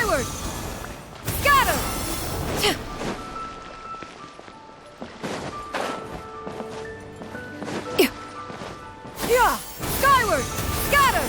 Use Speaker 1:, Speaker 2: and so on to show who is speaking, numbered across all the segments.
Speaker 1: Skyward! Scatter! Yeah! Skyward! Scatter!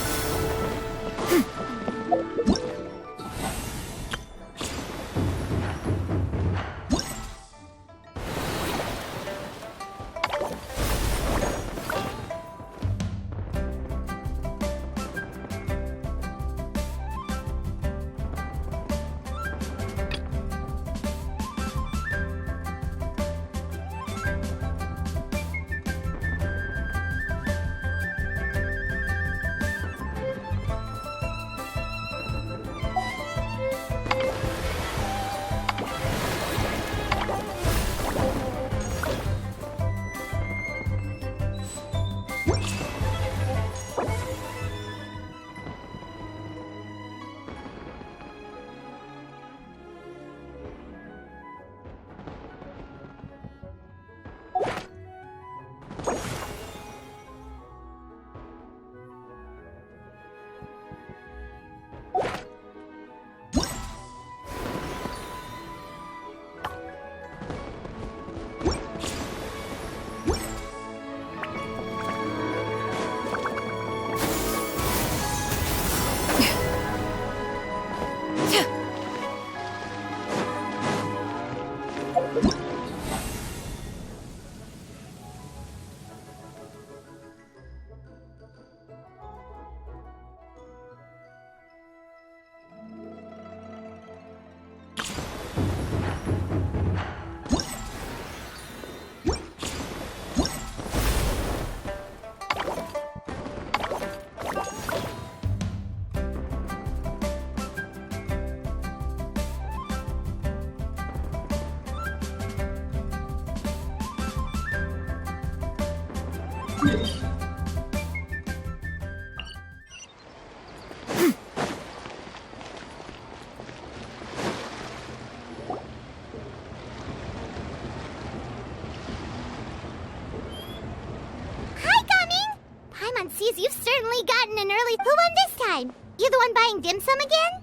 Speaker 2: Sees you've certainly gotten an early... Who won this time? You the one buying dim sum again?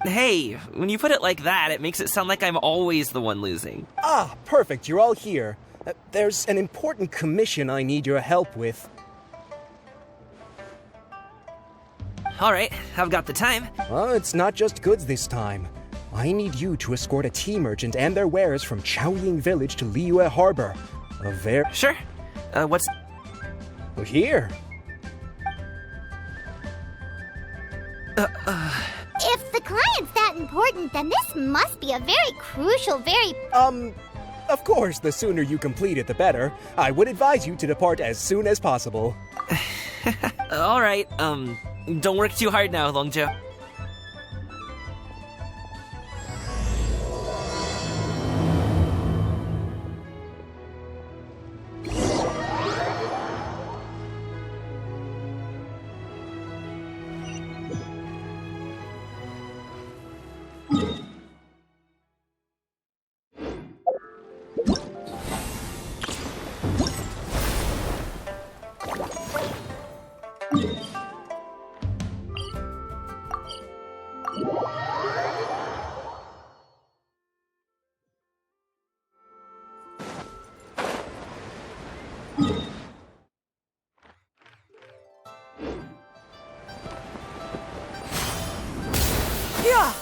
Speaker 3: Hey, when you put it like that, it makes it sound like I'm always the one losing.
Speaker 4: Ah, perfect, you're all here. There's an important commission I need your help with.
Speaker 3: Alright, I've got the time.
Speaker 4: It's not just goods this time. I need you to escort a tea merchant and their wares from Chaoying Village to Liyue Harbor.
Speaker 3: Sure. What's...
Speaker 4: Here.
Speaker 2: If the client's that important, then this must be a very crucial,
Speaker 4: Of course, the sooner you complete it, the better. I would advise you to depart as soon as possible.
Speaker 3: Alright, don't work too hard now, Longzhou.
Speaker 1: Yeah!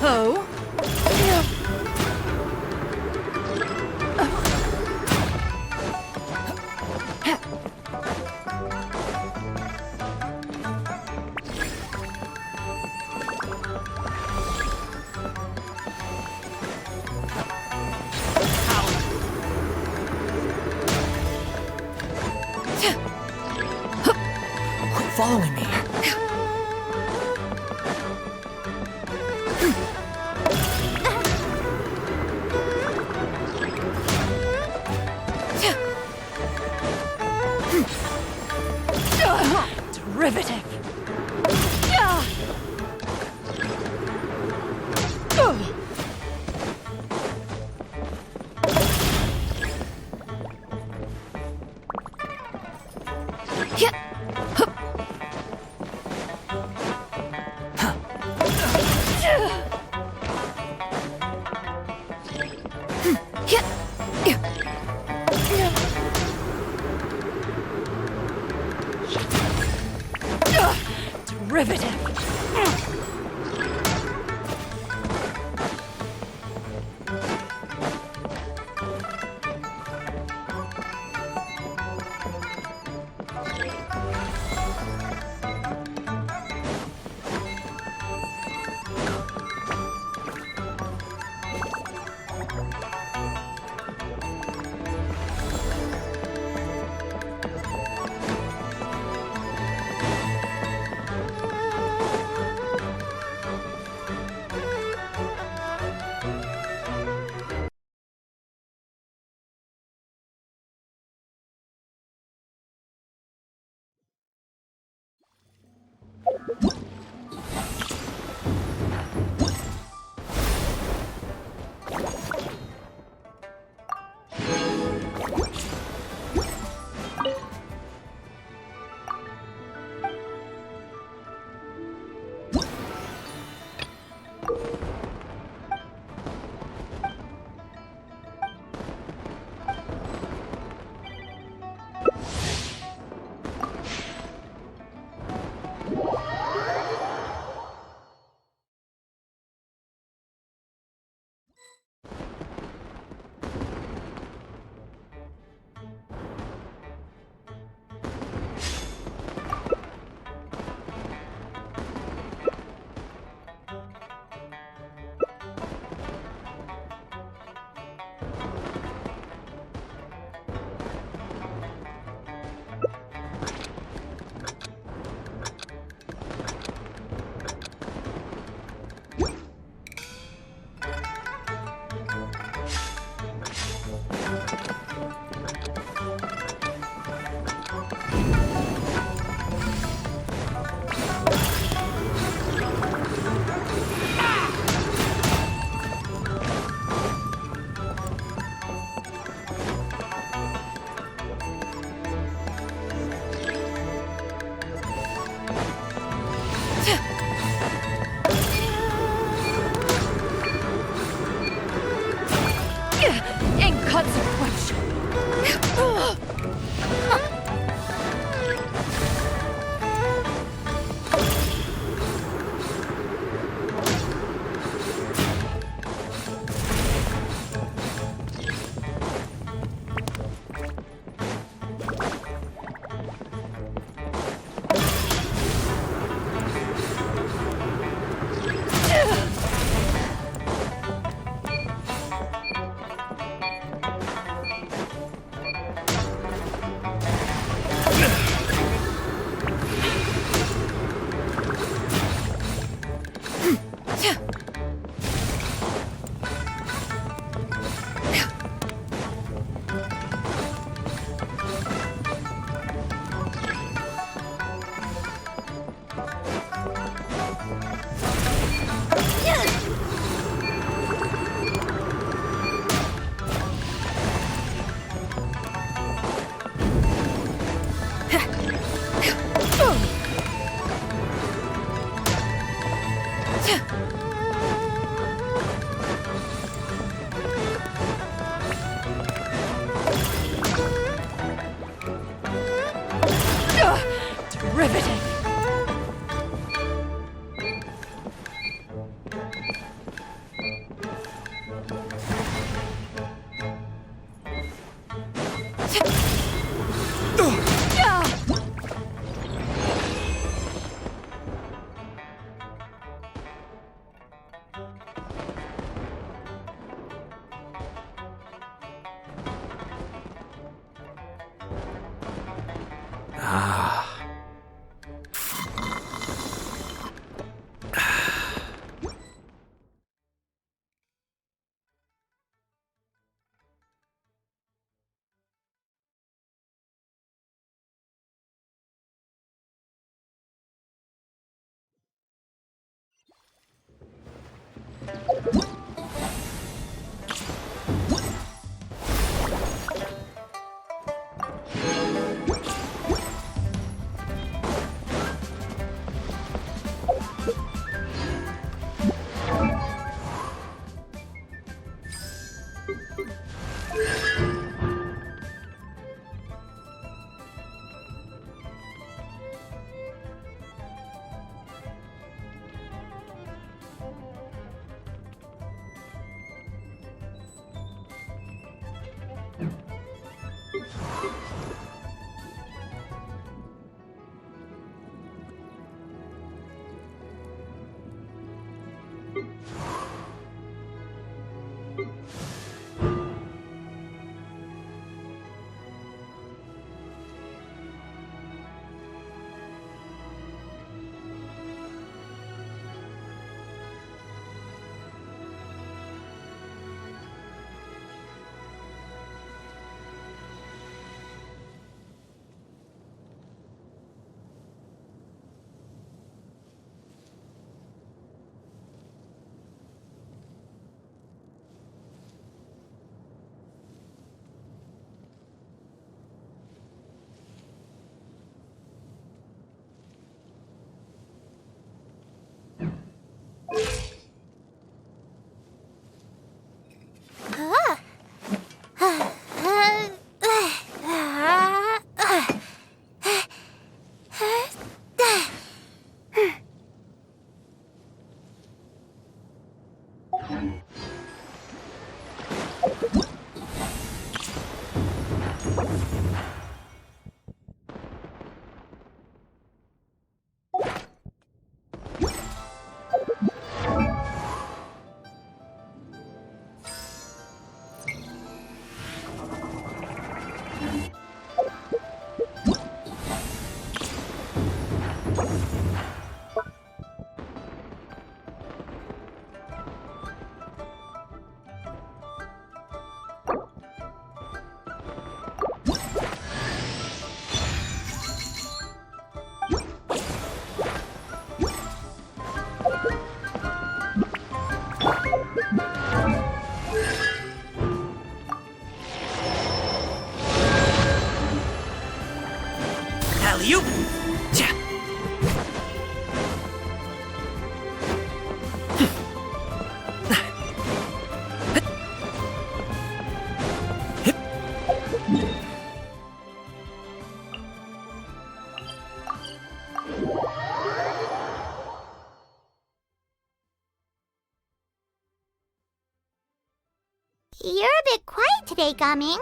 Speaker 1: Oh.
Speaker 5: Quit following me.
Speaker 1: Derivative. Derivative. Inconsequential. Riveting.
Speaker 3: Alley-oop! Cha!
Speaker 2: You're a bit quiet today, Gaming.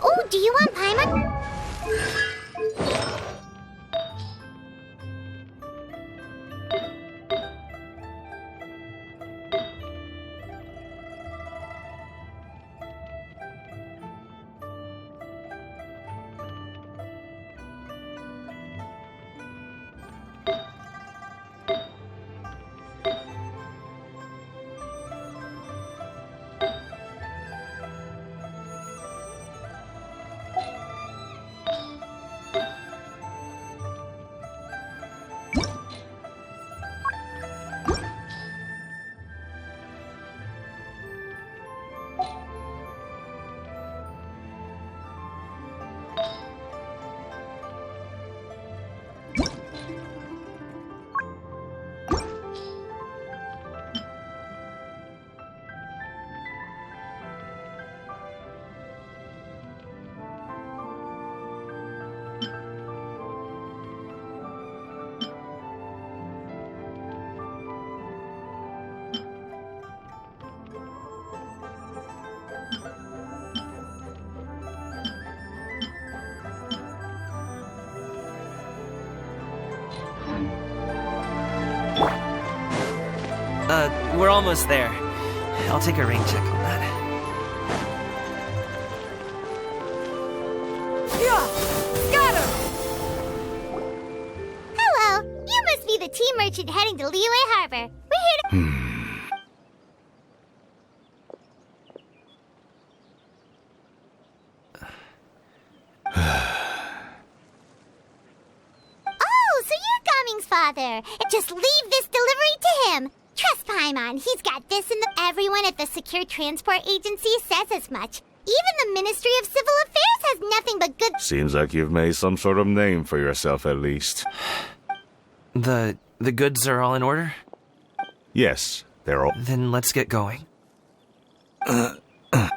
Speaker 2: Oh, do you want Paimon?
Speaker 3: We're almost there. I'll take a rain check on that.
Speaker 1: Scatter!
Speaker 2: Hello, you must be the tea merchant heading to Liyue Harbor. We're here to... Oh, so you're Gaming's father. Just leave this delivery to him. Trust Paimon. Paimon. He's got this and everyone at the Secure Transport Agency says as much. Even the Ministry of Civil Affairs has nothing but good...
Speaker 5: Seems like you've made some sort of name for yourself, at least.
Speaker 3: The goods are all in order?
Speaker 5: Yes, they're all...
Speaker 3: Then let's get going.
Speaker 2: A very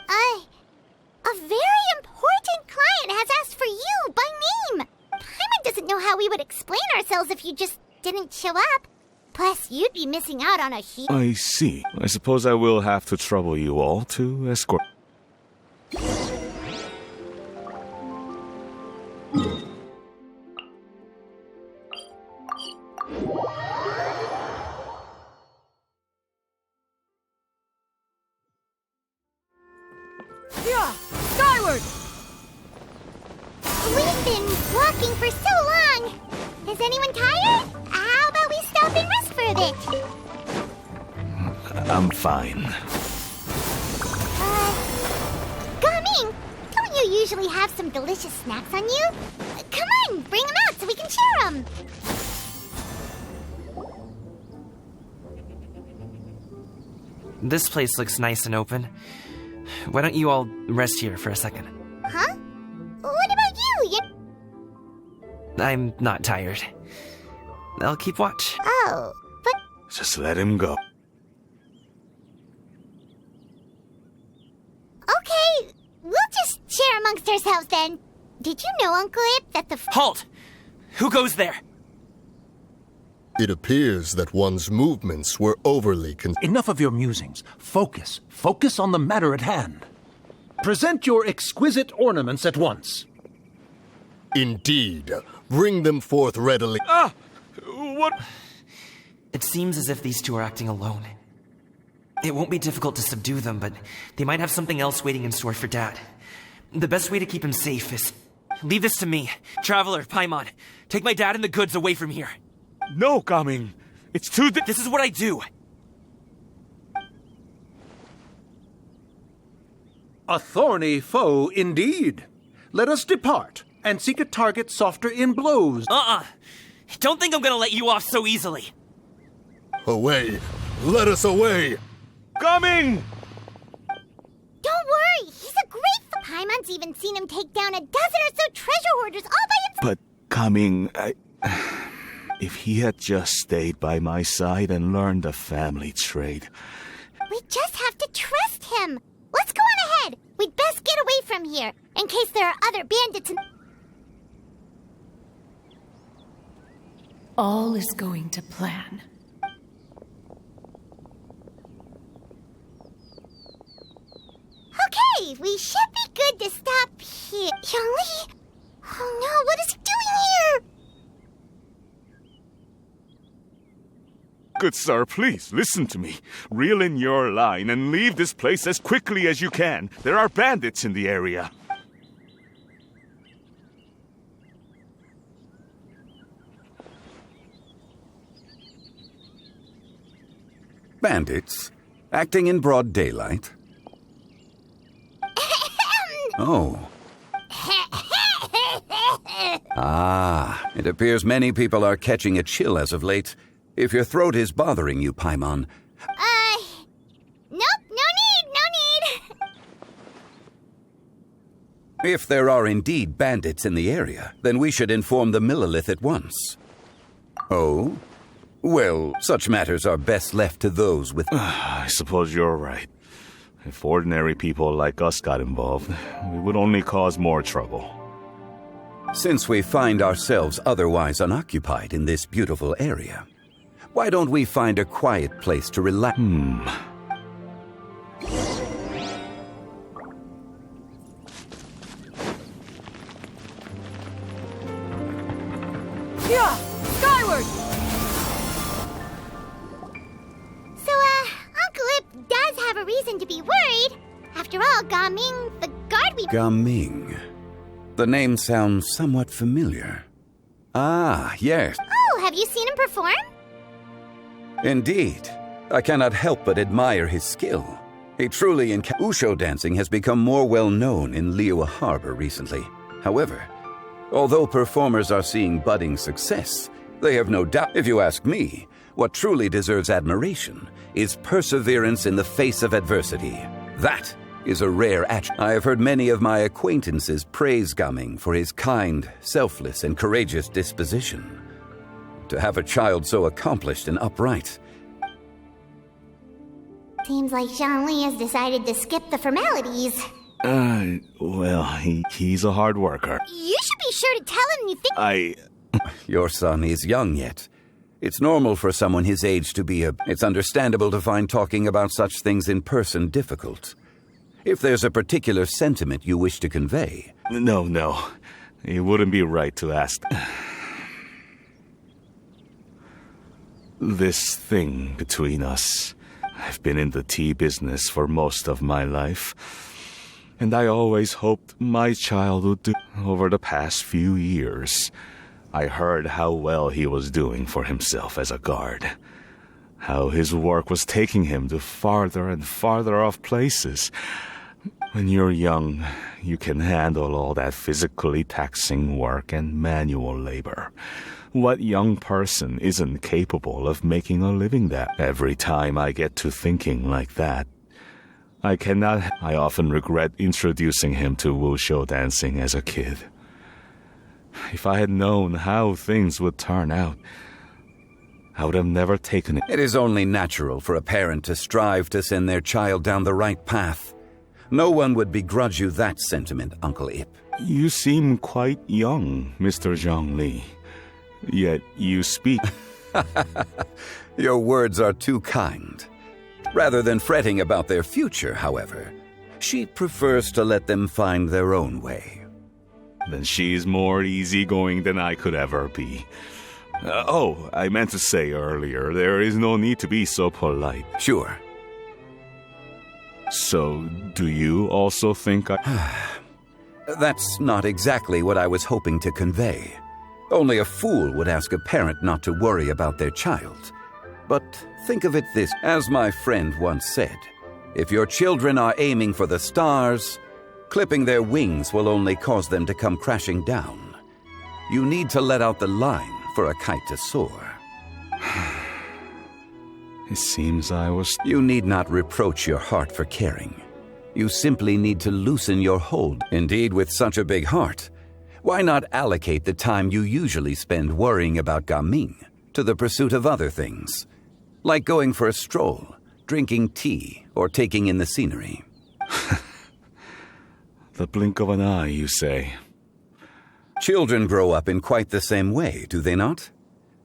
Speaker 2: important client has asked for you by name. Paimon doesn't know how we would explain ourselves if you just didn't show up. Plus, you'd be missing out on a huge...
Speaker 5: I see. I suppose I will have to trouble you all to escort...
Speaker 1: Yeah! Skyward!
Speaker 2: We've been walking for so long. Is anyone tired? How about we stop and rest for a bit?
Speaker 5: I'm fine.
Speaker 2: Gaming, don't you usually have some delicious snacks on you? Come on, bring them out so we can share them.
Speaker 3: This place looks nice and open. Why don't you all rest here for a second?
Speaker 2: Huh? What about you?
Speaker 3: I'm not tired. I'll keep watch.
Speaker 2: Oh, but...
Speaker 5: Just let him go.
Speaker 2: Okay, we'll just share amongst ourselves then. Did you know, Uncle Ip, that the...
Speaker 3: Halt! Who goes there?
Speaker 6: It appears that one's movements were overly
Speaker 7: Enough of your musings. Focus. Focus on the matter at hand. Present your exquisite ornaments at once.
Speaker 6: Indeed. Bring them forth readily.
Speaker 5: What?
Speaker 3: It seems as if these two are acting alone. It won't be difficult to subdue them, but they might have something else waiting in store for Dad. The best way to keep him safe is... Leave this to me. Traveler, Paimon. Take my dad and the goods away from here.
Speaker 5: No, Gaming. It's too...
Speaker 3: This is what I do.
Speaker 7: A thorny foe indeed. Let us depart and seek a target softer in blows.
Speaker 3: Don't think I'm gonna let you off so easily.
Speaker 6: Away. Let us away.
Speaker 5: Gaming!
Speaker 2: Don't worry, he's a great... Paimon's even seen him take down a dozen or so treasure hoarders all by himself.
Speaker 5: But, Gaming, if he had just stayed by my side and learned the family trade...
Speaker 2: We just have to trust him. Let's go on ahead. We'd best get away from here, in case there are other bandits and...
Speaker 1: All is going to plan.
Speaker 2: Okay, we should be good to stop here. Yongli? Oh no, what is he doing here?
Speaker 5: Good sir, please, listen to me. Reel in your line and leave this place as quickly as you can. There are bandits in the area.
Speaker 8: Bandits? Acting in broad daylight? Oh. It appears many people are catching a chill as of late. If your throat is bothering you, Paimon...
Speaker 2: Nope, no need.
Speaker 8: If there are indeed bandits in the area, then we should inform the Millilith at once. Oh? Well, such matters are best left to those with...
Speaker 5: I suppose you're right. If ordinary people like us got involved, we would only cause more trouble.
Speaker 8: Since we find ourselves otherwise unoccupied in this beautiful area, why don't we find a quiet place to relax?
Speaker 1: Yeah! Skyward!
Speaker 2: So, Uncle Ip does have a reason to be worried. After all, Gaming, the guard we...
Speaker 8: Gaming. The name sounds somewhat familiar. Ah, yes.
Speaker 2: Oh, have you seen him perform?
Speaker 8: Indeed. I cannot help but admire his skill. He truly Usho dancing has become more well known in Liyue Harbor recently. However, although performers are seeing budding success, they have no doubt. If you ask me, What truly deserves admiration is perseverance in the face of adversity. That is a rare attribute. I have heard many of my acquaintances praise Gaming for his kind, selfless, and courageous disposition. To have a child so accomplished and upright.
Speaker 2: Seems like Zhongli has decided to skip the formalities.
Speaker 5: Well, he's a hard worker.
Speaker 2: You should be sure to tell him you think...
Speaker 8: Your son is young yet. It's normal for someone his age to be It's understandable to find talking about such things in person difficult. If there's a particular sentiment you wish to convey...
Speaker 5: No. It wouldn't be right to ask. This thing between us... I've been in the tea business for most of my life, and I always hoped my child would do. Over the past few years, I heard how well he was doing for himself as a guard, how his work was taking him to farther and farther off places. When you're young, you can handle all that physically taxing work and manual labor. What young person isn't capable of making a living that? Every time I get to thinking like that, I often regret introducing him to wushou dancing as a kid. If I had known how things would turn out, I would have never taken it.
Speaker 8: It is only natural for a parent to strive to send their child down the right path. No one would begrudge you that sentiment, Uncle Ip.
Speaker 5: You seem quite young, Mr. Zhongli. Yet you speak...
Speaker 8: Your words are too kind. Rather than fretting about their future, however, she prefers to let them find their own way.
Speaker 5: Then she's more easygoing than I could ever be. I meant to say earlier, there is no need to be so polite.
Speaker 8: Sure.
Speaker 5: So, do you also think
Speaker 8: That's not exactly what I was hoping to convey. Only a fool would ask a parent not to worry about their child. But think of it this, as my friend once said, if your children are aiming for the stars, clipping their wings will only cause them to come crashing down. You need to let out the line for a kite to soar.
Speaker 5: It seems I was...
Speaker 8: You need not reproach your heart for caring. You simply need to loosen your hold. Indeed, with such a big heart, why not allocate the time you usually spend worrying about Gaming to the pursuit of other things, like going for a stroll, drinking tea, or taking in the scenery?
Speaker 5: The blink of an eye, you say?
Speaker 8: Children grow up in quite the same way, do they not?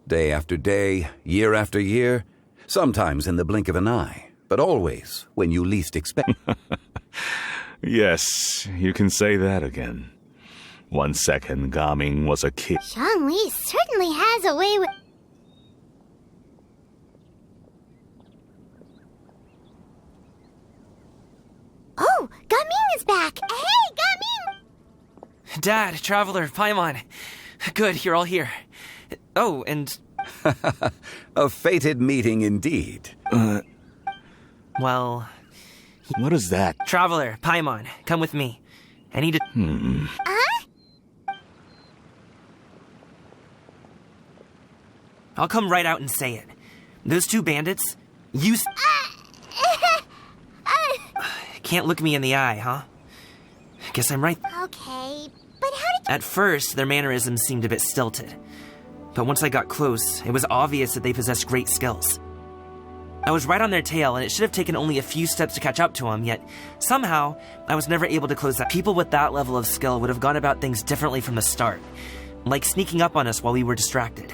Speaker 8: Day after day, year after year, sometimes in the blink of an eye, but always when you least expect.
Speaker 5: Yes, you can say that again. 1 second, Gaming was a kid.
Speaker 2: Zhongli certainly has a way with... Oh, Gaming is back! Hey, Gaming!
Speaker 3: Dad, Traveler, Paimon. Good, you're all here. Oh, and...
Speaker 8: A fated meeting indeed.
Speaker 3: Well...
Speaker 5: What is that?
Speaker 3: Traveler, Paimon, come with me. I need to... I'll come right out and say it. Those two bandits, you... Can't look me in the eye, huh? Guess I'm right.
Speaker 2: Okay, but how did you...
Speaker 3: At first, their mannerisms seemed a bit stilted. But once I got close, it was obvious that they possessed great skills. I was right on their tail, and it should have taken only a few steps to catch up to them, yet somehow, I was never able to close that. People with that level of skill would have gone about things differently from the start, like sneaking up on us while we were distracted.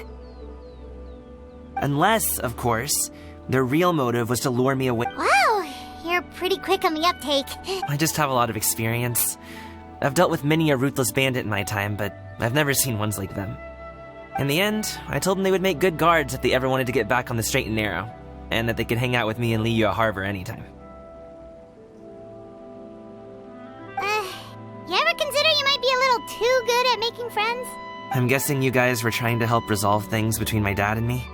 Speaker 3: Unless, of course, their real motive was to lure me away.
Speaker 2: Wow, you're pretty quick on the uptake.
Speaker 3: I just have a lot of experience. I've dealt with many a ruthless bandit in my time, but I've never seen ones like them. In the end, I told them they would make good guards if they ever wanted to get back on the straight and narrow, and that they could hang out with me in Liyue Harbor anytime.
Speaker 2: You ever consider you might be a little too good at making friends?
Speaker 3: I'm guessing you guys were trying to help resolve things between my dad and me?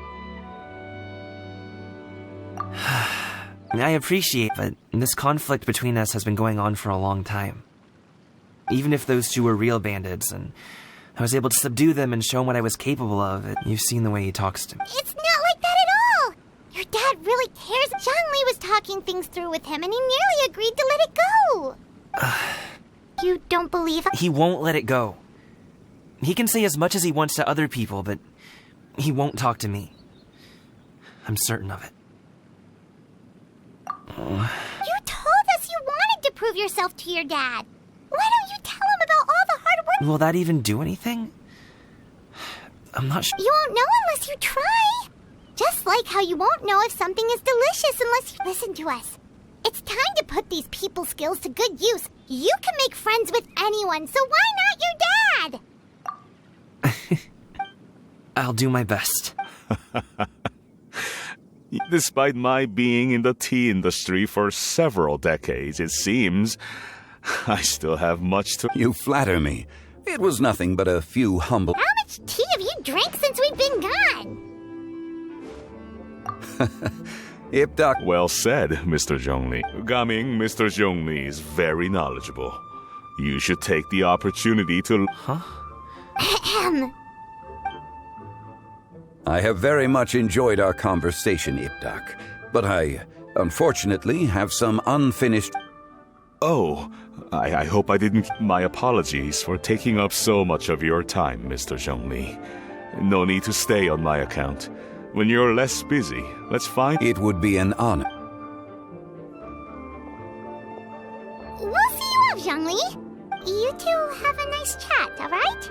Speaker 3: I appreciate, but this conflict between us has been going on for a long time. Even if those two were real bandits, and I was able to subdue them and show him what I was capable of, you've seen the way he talks to me.
Speaker 2: It's not like that at Your dad really cares. Zhongli was talking things through with him, and he nearly agreed to let it go. You don't believe
Speaker 3: He won't let it go. He can say as much as he wants to other people, but he won't talk to me. I'm certain of it.
Speaker 2: You told us you wanted to prove yourself to your dad. Why don't you tell him about all the hard work?
Speaker 3: Will that even do anything? I'm not sure.
Speaker 2: You won't know unless you try. Just like how you won't know if something is delicious unless you listen to us. It's time to put these people skills to good use. You can make friends with anyone, so why not your dad?
Speaker 3: I'll do my best.
Speaker 5: Despite my being in the tea industry for several decades, it seems I still have much to...
Speaker 8: You flatter me. It was nothing but a few humble...
Speaker 2: How much tea have you drank since we've been gone?
Speaker 8: Ipdak.
Speaker 5: Well said, Mr. Zhongli. Gaming, Mr. Zhongli is very knowledgeable. You should take the opportunity to...
Speaker 2: Ahem.
Speaker 8: I have very much enjoyed our conversation, Ipdak, but I, unfortunately, have some unfinished...
Speaker 5: Oh, I hope I didn't... My apologies for taking up so much of your time, Mr. Zhongli. No need to stay on my account. When you're less busy, let's find...
Speaker 8: It would be an honor.
Speaker 2: We'll see you off, Zhongli. You two have a nice chat, all right?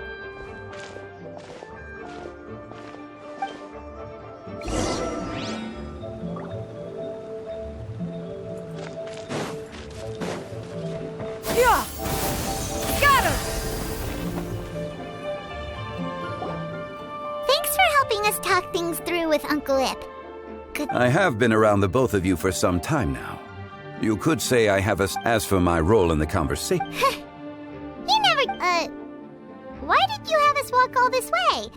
Speaker 1: Yeah! Got him!
Speaker 2: Thanks for helping us talk things through with Uncle Ip. Good.
Speaker 8: I have been around the both of you for some time now. You could say I have as for my role in the conversation...
Speaker 2: You never, why did you have us walk all this way?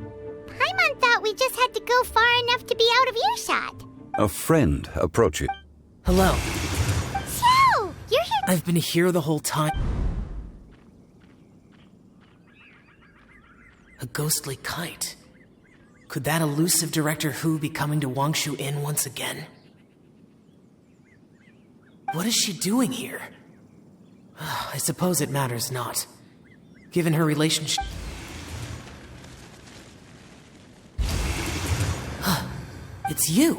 Speaker 2: Paimon thought we just had to go far enough to be out of earshot.
Speaker 8: A friend approaches.
Speaker 1: Hello.
Speaker 2: So, you're here.
Speaker 1: I've been here the whole time. A ghostly kite. Could that elusive Director Hu be coming to Wangshu Inn once again? What is she doing here? I suppose it matters not, given her relationship... It's you!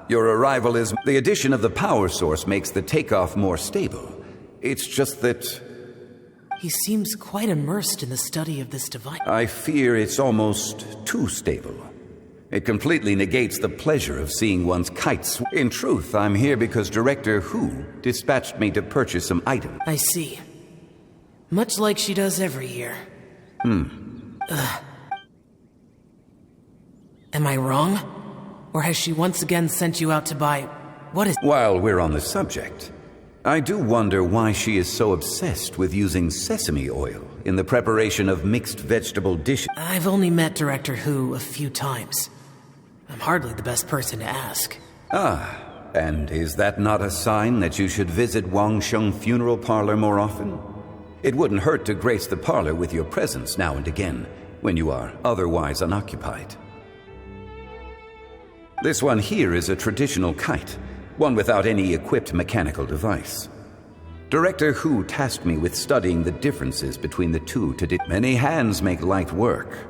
Speaker 8: Your arrival is... The addition of the power source makes the takeoff more stable. It's just that...
Speaker 1: He seems quite immersed in the study of this device.
Speaker 8: I fear it's almost too stable. It completely negates the pleasure of seeing one's kites. In truth, I'm here because Director Hu dispatched me to purchase some items.
Speaker 1: I see. Much like she does every year. Am I wrong? Or has she once again sent you out to buy... What is...
Speaker 8: While we're on the subject, I do wonder why she is so obsessed with using sesame oil in the preparation of mixed vegetable dishes.
Speaker 1: I've only met Director Hu a few times. I'm hardly the best person to ask.
Speaker 8: And is that not a sign that you should visit Wangsheng Funeral Parlor more often? It wouldn't hurt to grace the parlor with your presence now and again, when you are otherwise unoccupied. This one here is a traditional kite, one without any equipped mechanical device. Director Hu tasked me with studying the differences between the two to many hands make light work.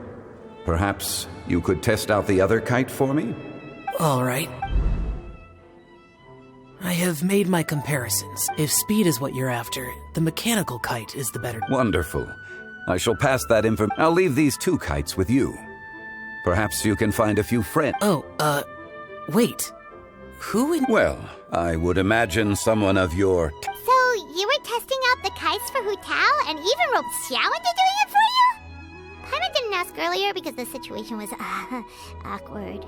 Speaker 8: Perhaps you could test out the other kite for me?
Speaker 1: All right. I have made my comparisons. If speed is what you're after, the mechanical kite is the better...
Speaker 8: Wonderful. I shall pass that info... I'll leave these two kites with you. Perhaps you can find a few friends...
Speaker 1: Wait. Who in...
Speaker 8: Well, I would imagine someone of your...
Speaker 2: So, you were testing out the kites for Hu Tao and even roped Xiao into doing it for you? Paimon didn't ask earlier because the situation was, awkward.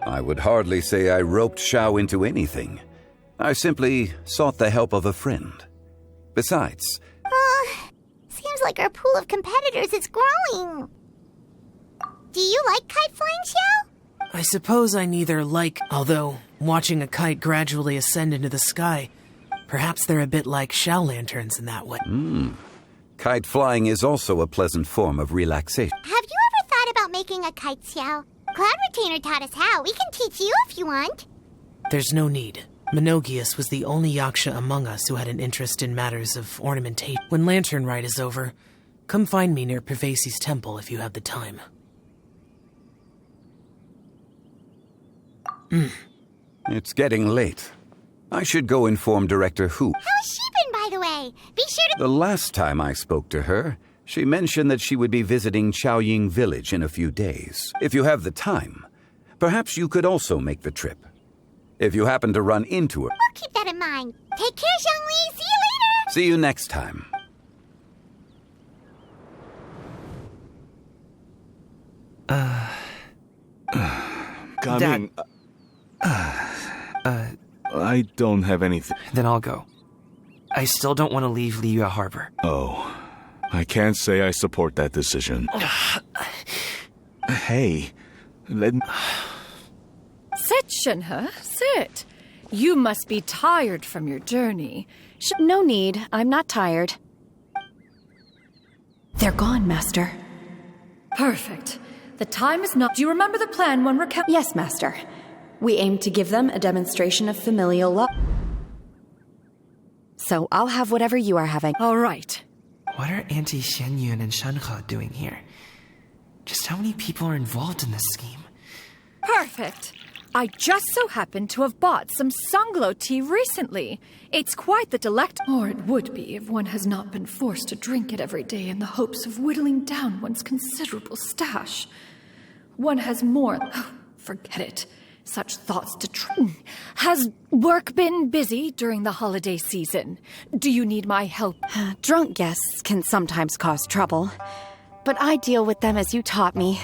Speaker 8: I would hardly say I roped Xiao into anything. I simply sought the help of a friend. Besides...
Speaker 2: Seems like our pool of competitors is growing. Do you like kite flying, Xiao?
Speaker 1: I suppose I neither like... Although, watching a kite gradually ascend into the sky, perhaps they're a bit like Xiao lanterns in that way.
Speaker 8: Kite flying is also a pleasant form of relaxation.
Speaker 2: Have you ever thought about making a kite, Xiao? Cloud Retainer taught us how. We can teach you if you want.
Speaker 1: There's no need. Menogius was the only Yaksha among us who had an interest in matters of ornamentation. When Lantern Rite is over, come find me near Pervasi's temple if you have the time.
Speaker 8: It's getting late. I should go inform Director Hu.
Speaker 2: How's she been, by the way? Be sure to...
Speaker 8: The last time I spoke to her, she mentioned that she would be visiting Chaoying Village in a few days. If you have the time, perhaps you could also make the trip. If you happen to run into her...
Speaker 2: We'll keep that in mind. Take care, Zhongli. See you later.
Speaker 8: See you next time.
Speaker 5: Coming. I don't have anything.
Speaker 3: Then I'll go. I still don't want to leave Liyue Harbor.
Speaker 5: Oh, I can't say I support that decision. Hey, let me...
Speaker 9: Sit, Shinhe, sit. You must be tired from your journey.
Speaker 10: No need. I'm not tired. They're gone, Master.
Speaker 9: Perfect. The time is not... Do you remember the plan when Raquel...
Speaker 10: Yes, Master. We aim to give them a demonstration of familial love. So I'll have whatever you are having.
Speaker 9: All right.
Speaker 3: What are Auntie Xianyun and Shanhe doing here? Just how many people are involved in this scheme?
Speaker 9: Perfect. I just so happened to have bought some Sunglow tea recently. It's quite the or it would be if one has not been forced to drink it every day in the hopes of whittling down one's considerable stash. One has more... Oh, forget it. Such thoughts to Has work been busy during the holiday season? Do you need my help?
Speaker 10: Drunk guests can sometimes cause trouble, but I deal with them as you taught me,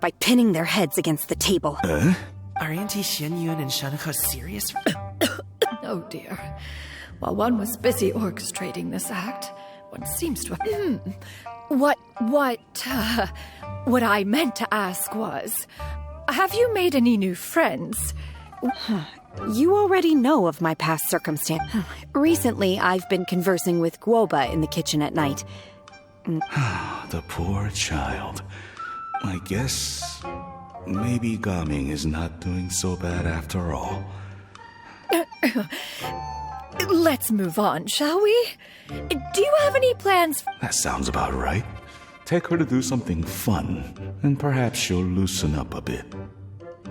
Speaker 10: by pinning their heads against the table.
Speaker 3: Are Auntie Xianyun and Shanhe serious?
Speaker 9: Oh dear. While one was busy orchestrating this act, one seems to have... What I meant to ask was... Have you made any new friends?
Speaker 10: You already know of my past circumstance. Recently, I've been conversing with Guoba in the kitchen at night.
Speaker 5: The poor child. I guess maybe Gaming is not doing so bad after all.
Speaker 9: Let's move on, shall we? Do you have any plans?
Speaker 5: That sounds about right. Take her to do something fun, and perhaps she'll loosen up a bit.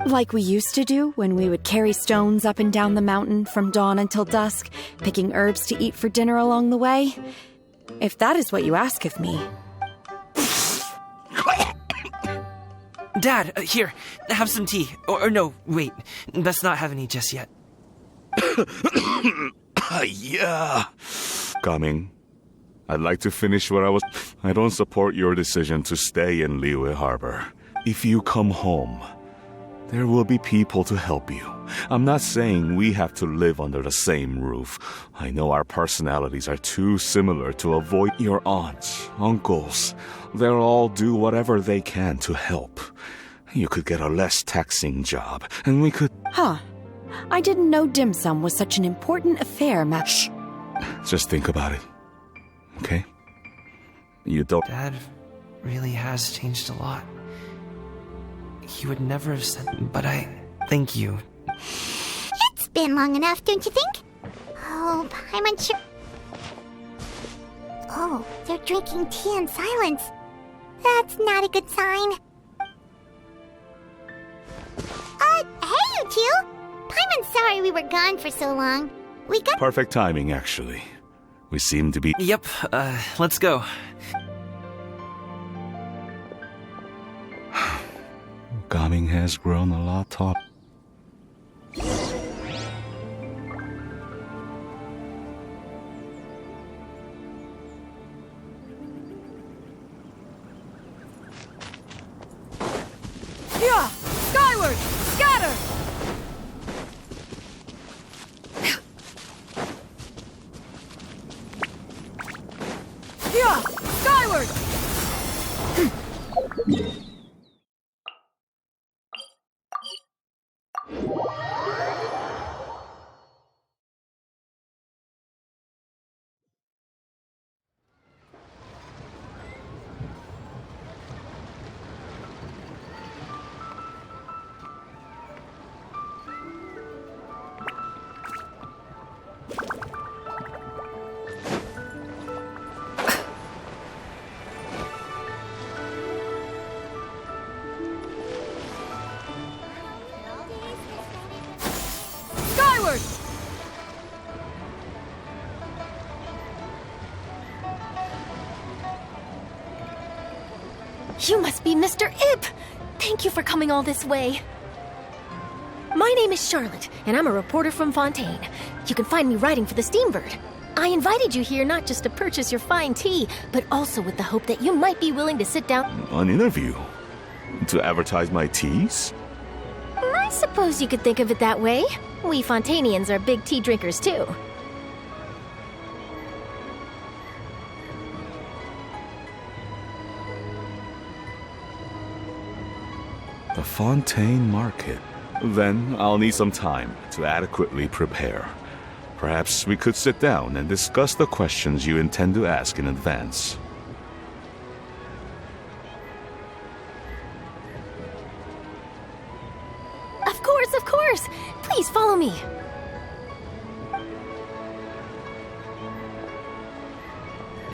Speaker 10: Like we used to do when we would carry stones up and down the mountain from dawn until dusk, picking herbs to eat for dinner along the way. If that is what you ask of me.
Speaker 3: Dad, here, have some tea. Or no, wait, let's not have any just yet.
Speaker 5: Yeah. Coming. I'd like to finish where I was. I don't support your decision to stay in Liyue Harbor. If you come home, there will be people to help you. I'm not saying we have to live under the same roof. I know our personalities are too similar to avoid your aunts, uncles. They'll all do whatever they can to help. You could get a less taxing job, and we could...
Speaker 10: I didn't know dim sum was such an important affair,
Speaker 5: Shh. Just think about it. Okay? You don't...
Speaker 3: Dad really has changed a lot. He would never have said... But I... Thank you.
Speaker 2: It's been long enough, don't you think? Oh, I'm unsure... Oh, they're drinking tea in silence. That's not a good sign. Hey, you two! Paimon's sorry we were gone for so long. We got...
Speaker 5: Perfect timing, actually. We seem to be...
Speaker 3: Yep, let's go.
Speaker 5: Gaming has grown a lot taller.
Speaker 9: Yeah! Skyward! Scatter! Yeah! Skyward!
Speaker 11: You must be Mr. Ip! Thank you for coming all this way. My name is Charlotte, and I'm a reporter from Fontaine. You can find me writing for the Steambird. I invited you here not just to purchase your fine tea, but also with the hope that you might be willing to sit down...
Speaker 5: An interview? To advertise my teas?
Speaker 11: I suppose you could think of it that way. We Fontainians are big tea drinkers, too.
Speaker 5: The Fontaine Market. Then I'll need some time to adequately prepare. Perhaps we could sit down and discuss the questions you intend to ask in advance.
Speaker 11: Of course! Please follow me.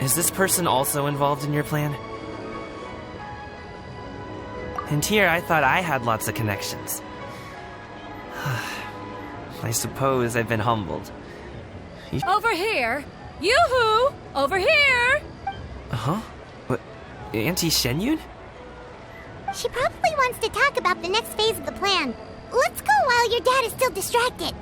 Speaker 3: Is this person also involved in your plan? And here I thought I had lots of connections. I suppose I've been humbled.
Speaker 9: Over here! Yoo-hoo! Over here!
Speaker 3: Huh? What? Auntie Shenyun?
Speaker 2: She probably wants to talk about the next phase of the plan. Let's go while your dad is still distracted.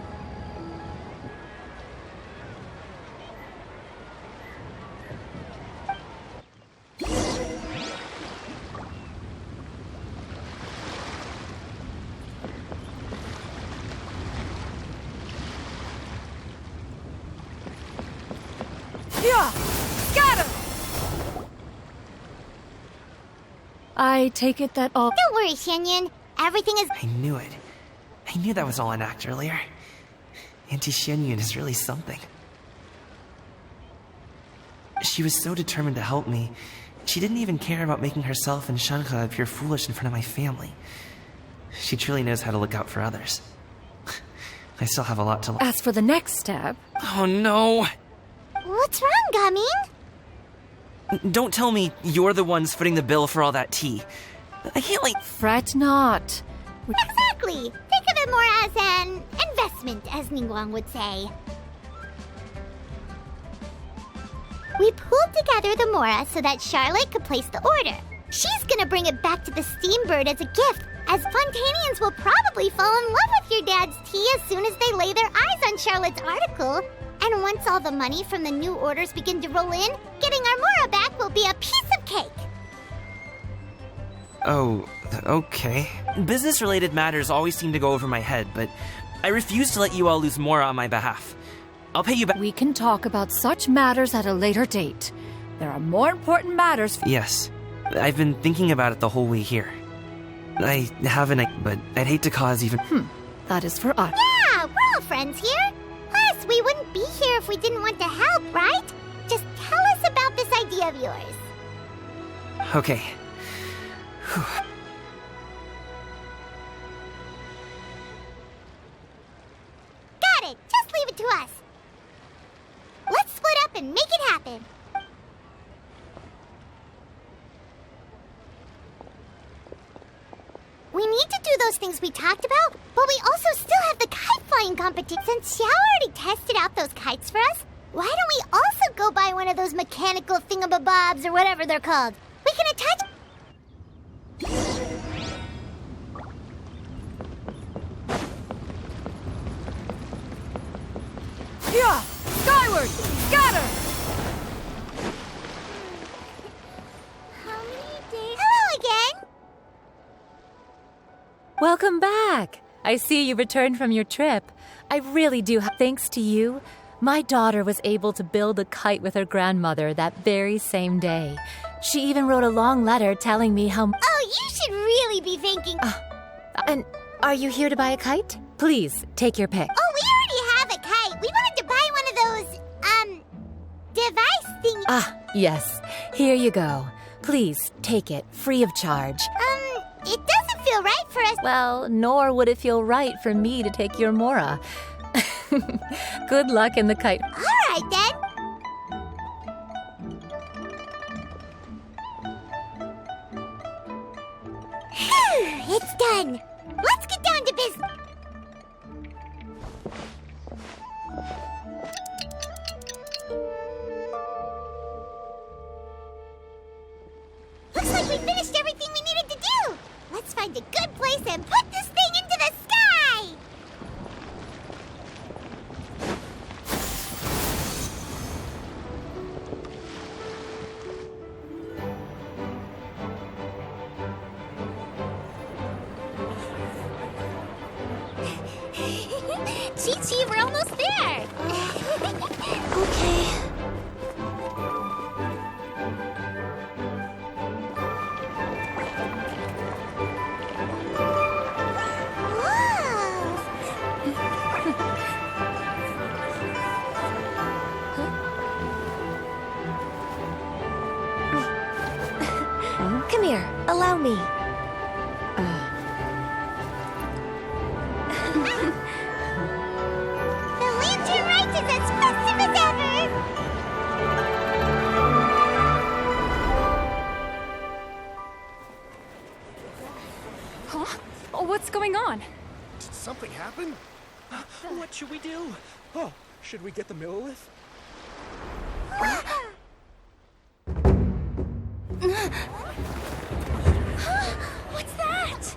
Speaker 9: Yeah! Scatter! I take it that all...
Speaker 2: Don't worry, Shenyun. Everything is...
Speaker 3: I knew it. I knew that was all an act earlier. Auntie Shenyun is really something. She was so determined to help me. She didn't even care about making herself and Shanka appear foolish in front of my family. She truly knows how to look out for others. I still have a lot to learn.
Speaker 9: As for the next step...
Speaker 3: Oh no!
Speaker 2: What's wrong, Gamin?
Speaker 3: Don't tell me you're the ones footing the bill for all that tea. I can't,
Speaker 9: Fret not.
Speaker 2: Exactly! Think of it more as an investment, as Ningguang would say. We pooled together the Mora so that Charlotte could place the order. She's gonna bring it back to the Steambird as a gift, as Fontainians will probably fall in love with your dad's tea as soon as they lay their eyes on Charlotte's article. And once all the money from the new orders begin to roll in, getting our Mora back will be a piece of cake.
Speaker 3: Oh, okay. Business-related matters always seem to go over my head, but I refuse to let you all lose Mora on my behalf. I'll pay you back.
Speaker 9: We can talk about such matters at a later date. There are more important matters.
Speaker 3: Yes. I've been thinking about it the whole way here. I haven't, but I'd hate to cause even...
Speaker 9: That is for us.
Speaker 2: Yeah, we're all friends here. Plus, we wouldn't be here if we didn't want to help, right? Just tell us about this idea of yours.
Speaker 3: Okay.
Speaker 2: Got it! Just leave it to us. Let's split up and make it happen. We need to do those things we talked about, but we also still have the kite flying competition. Since Xiao already tested out those kites for us, why don't we also go buy one of those mechanical thingamabobs or whatever they're called? We can attach...
Speaker 9: Yeah! Skyward! Scatter!
Speaker 2: How many days... Hello again!
Speaker 12: Welcome back! I see you returned from your trip. I really do. Thanks to you, my daughter was able to build a kite with her grandmother that very same day. She even wrote a long letter telling me how...
Speaker 2: Oh, you should really be thanking...
Speaker 12: And are you here to buy a kite? Please, take your pick.
Speaker 2: Oh, we already have a kite. We wanted to buy one of those, device thingies.
Speaker 12: Ah, yes. Here you go. Please, take it, free of charge.
Speaker 2: It doesn't feel right for us.
Speaker 12: Well, nor would it feel right for me to take your Mora. Good luck in the kite.
Speaker 2: All right, then. It's done. Let's get down to business. Looks like we finished everything Chi-Chi, we're almost there!
Speaker 11: Okay. Come here, allow me.
Speaker 2: The lantern rite is as festive as ever!
Speaker 9: Huh? Oh, what's going on?
Speaker 4: Did something happen? What should we do? Oh, should we get the Millilith?
Speaker 11: What's that?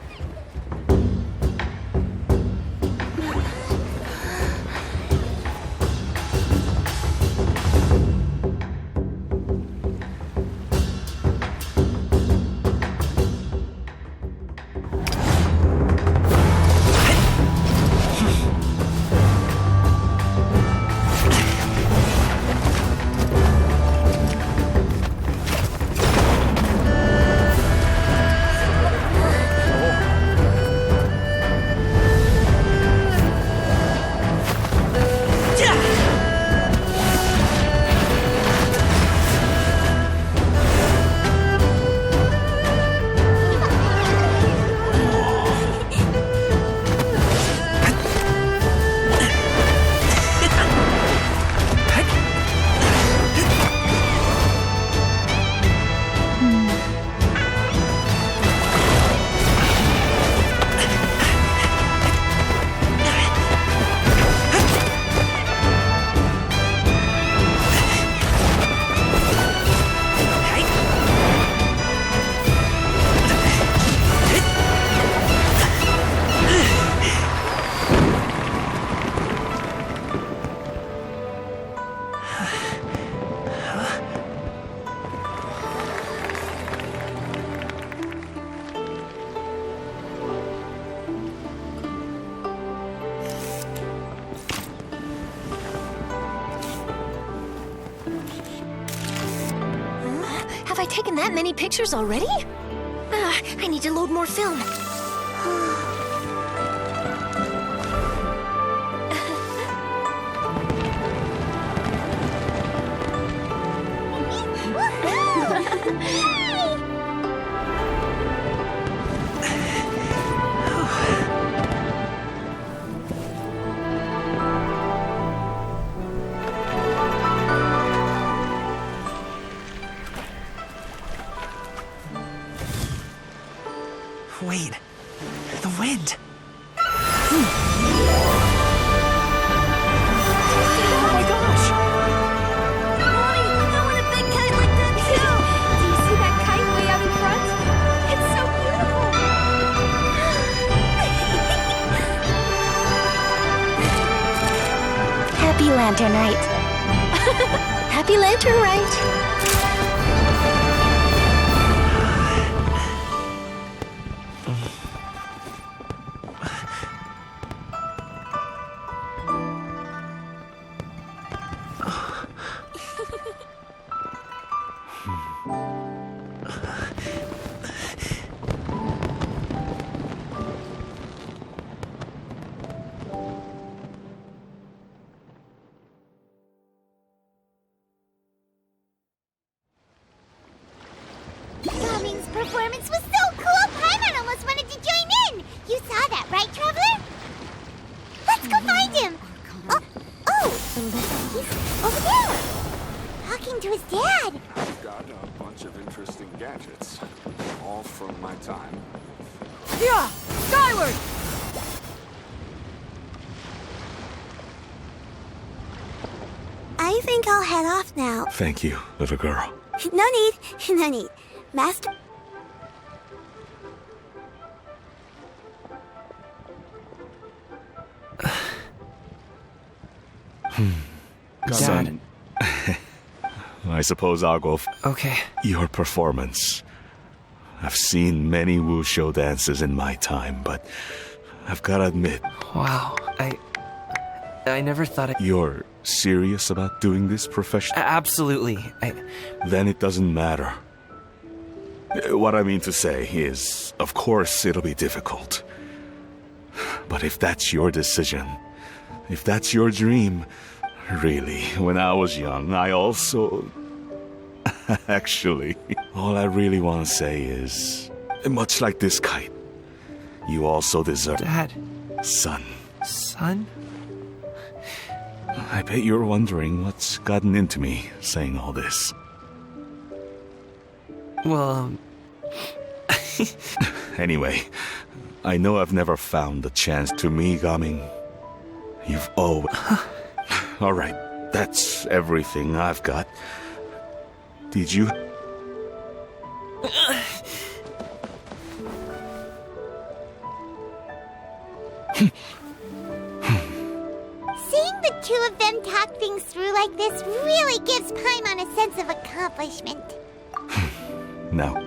Speaker 11: Have I taken that many pictures already? I need to load more film.
Speaker 3: Wait, the wind.
Speaker 9: Oh my gosh!
Speaker 11: Mommy, I want a big kite like that too! Do you see that kite way out in front? It's so beautiful!
Speaker 2: Happy Lantern Rite.
Speaker 11: Happy Lantern Rite!
Speaker 2: Gaming's performance was so cool, Paimon almost wanted to join in! You saw that, right, Traveler? Let's go find him! He's over there! Talking to his dad!
Speaker 13: I've got a bunch of interesting gadgets, all from my time.
Speaker 9: Yeah! Skyward!
Speaker 2: I think I'll head off now.
Speaker 5: Thank you, little girl.
Speaker 2: No need. Master...
Speaker 3: Dad.
Speaker 5: I suppose I'll go.
Speaker 3: Okay.
Speaker 5: Your performance. I've seen many wushou dances in my time, but I've got to admit.
Speaker 3: Wow. I never thought it...
Speaker 5: You're serious about doing this professionally?
Speaker 3: Absolutely.
Speaker 5: Then it doesn't matter. What I mean to say is, of course it'll be difficult. But if that's your decision, if that's your dream, really, when I was young, I also... Actually, all I really want to say is, much like this kite, you also deserve...
Speaker 3: Dad.
Speaker 5: Son.
Speaker 3: Son?
Speaker 5: I bet you're wondering what's gotten into me saying all this.
Speaker 3: Well,
Speaker 5: Anyway, I know I've never found the chance to me, Gaming. You've always... Alright, that's everything I've got. Did you...
Speaker 2: Seeing the two of them talk things through like this really gives Paimon a sense of accomplishment.
Speaker 5: Now,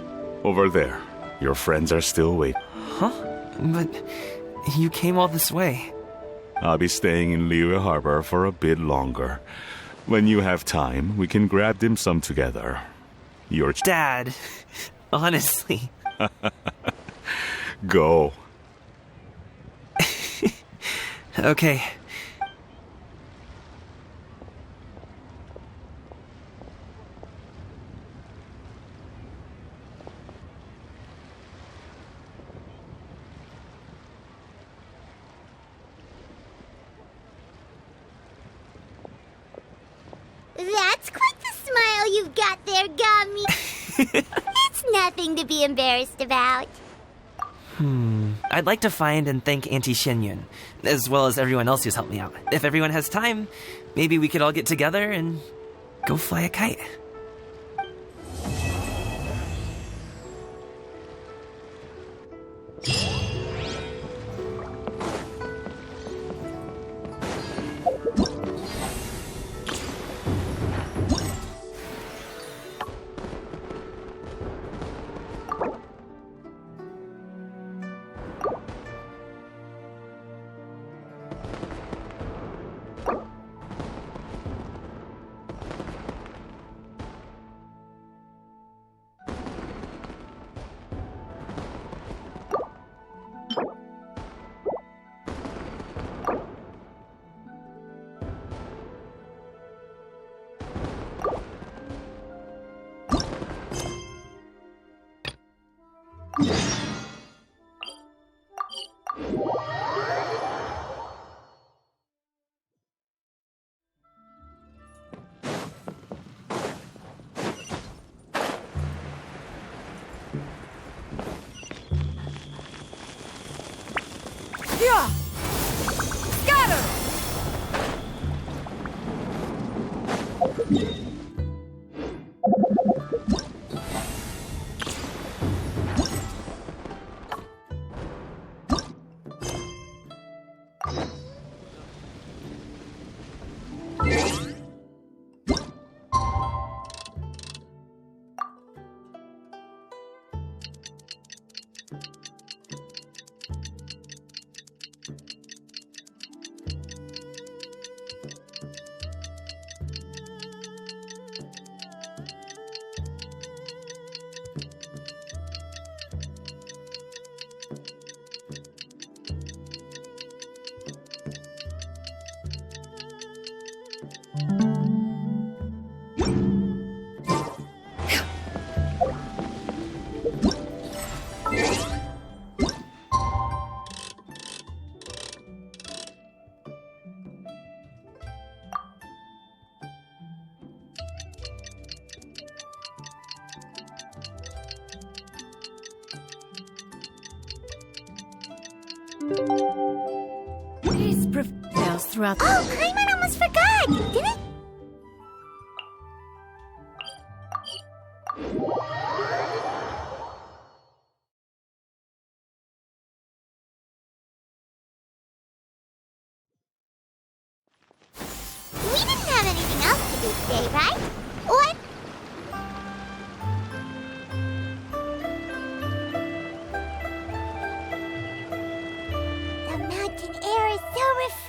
Speaker 5: over there. Your friends are still waiting.
Speaker 3: Huh? But you came all this way.
Speaker 5: I'll be staying in Liyue Harbor for a bit longer. When you have time, we can grab dim sum together. Your...
Speaker 3: Dad, honestly.
Speaker 5: Go.
Speaker 3: Okay.
Speaker 2: That's quite the smile you've got there, Gummy. It's nothing to be embarrassed about.
Speaker 3: I'd like to find and thank Auntie Shenyun, as well as everyone else who's helped me out. If everyone has time, maybe we could all get together and go fly a kite.
Speaker 9: Yeah! Scatter! These prevails throughout the...
Speaker 2: Oh, Paimon almost forgot, didn't it? We didn't have anything else to do today, right? What? The mountain air is so refreshing.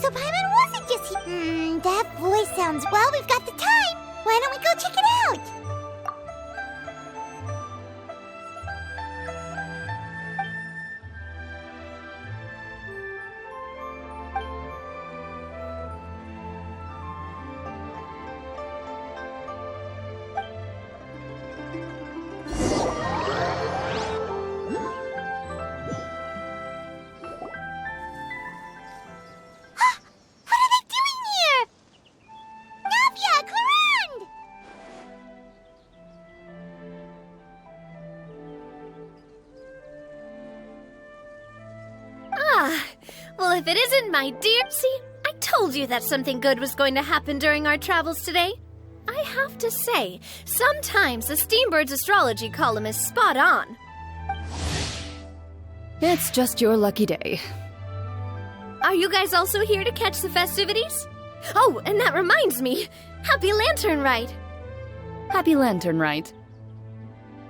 Speaker 2: So Paimon wasn't just that voice sounds... Well, we've got the time. Why don't we go check it out?
Speaker 11: Well, if it isn't my dear... See, I told you that something good was going to happen during our travels today. I have to say, sometimes the Steambird's astrology column is spot on.
Speaker 10: It's just your lucky day.
Speaker 11: Are you guys also here to catch the festivities? Oh, and that reminds me. Happy Lantern Ride.
Speaker 10: Happy Lantern Ride.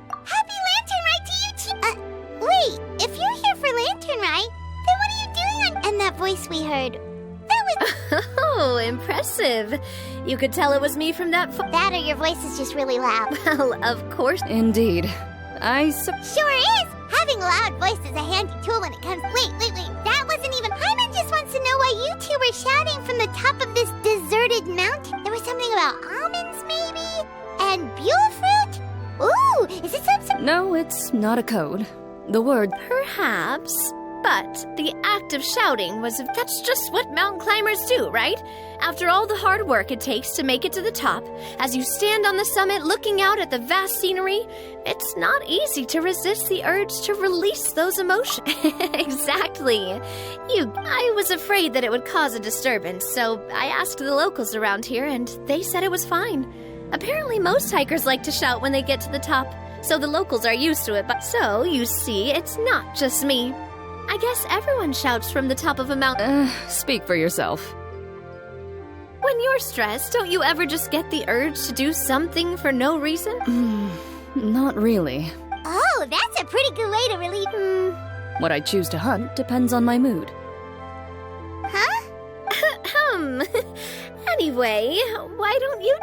Speaker 2: Happy Lantern Ride to you too! Wait, if you're here for Lantern Ride, then what are you doing on... And that voice we heard, that was...
Speaker 11: Oh, impressive. You could tell it was me from that
Speaker 2: That or your voice is just really loud.
Speaker 11: Well, of course.
Speaker 10: Indeed.
Speaker 2: Sure is! Having a loud voice is a handy tool when it comes... Wait. That wasn't even... Paimon just wants to know why you two were shouting from the top of this deserted mountain. There was something about almonds, maybe? And buell fruit? Ooh, is it some...
Speaker 10: No, it's not a code. The word...
Speaker 11: Perhaps. But the act of shouting was... That's just what mountain climbers do, right? After all the hard work it takes to make it to the top, as you stand on the summit looking out at the vast scenery, it's not easy to resist the urge to release those emotions. Exactly. I was afraid that it would cause a disturbance, so I asked the locals around here, and they said it was fine. Apparently most hikers like to shout when they get to the top, so the locals are used to it. But so, you see, it's not just me. I guess everyone shouts from the top of a mountain.
Speaker 10: Speak for yourself.
Speaker 11: When you're stressed, don't you ever just get the urge to do something for no reason?
Speaker 10: Not really.
Speaker 2: Oh, that's a pretty good way to relieve...
Speaker 10: What I choose to hunt depends on my mood.
Speaker 2: Huh?
Speaker 11: Anyway, why don't you...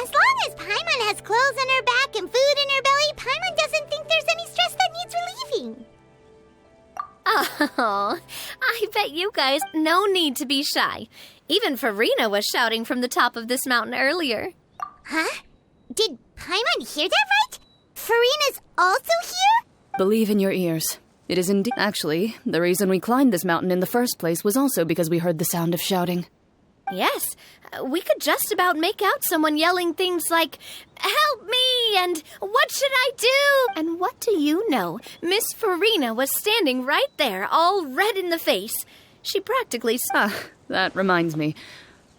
Speaker 2: As long as Paimon has clothes on her back and food in her belly, Paimon doesn't think there's any stress that needs relieving.
Speaker 11: Oh, I bet you guys... No need to be shy. Even Farina was shouting from the top of this mountain earlier.
Speaker 2: Huh? Did Paimon hear that right? Farina's also here?
Speaker 10: Believe in your ears. It is indeed... Actually, the reason we climbed this mountain in the first place was also because we heard the sound of shouting.
Speaker 11: Yes, we could just about make out someone yelling things like, "Help me!" and "What should I do?" And what do you know? Miss Farina was standing right there, all red in the face. She practically...
Speaker 10: That reminds me.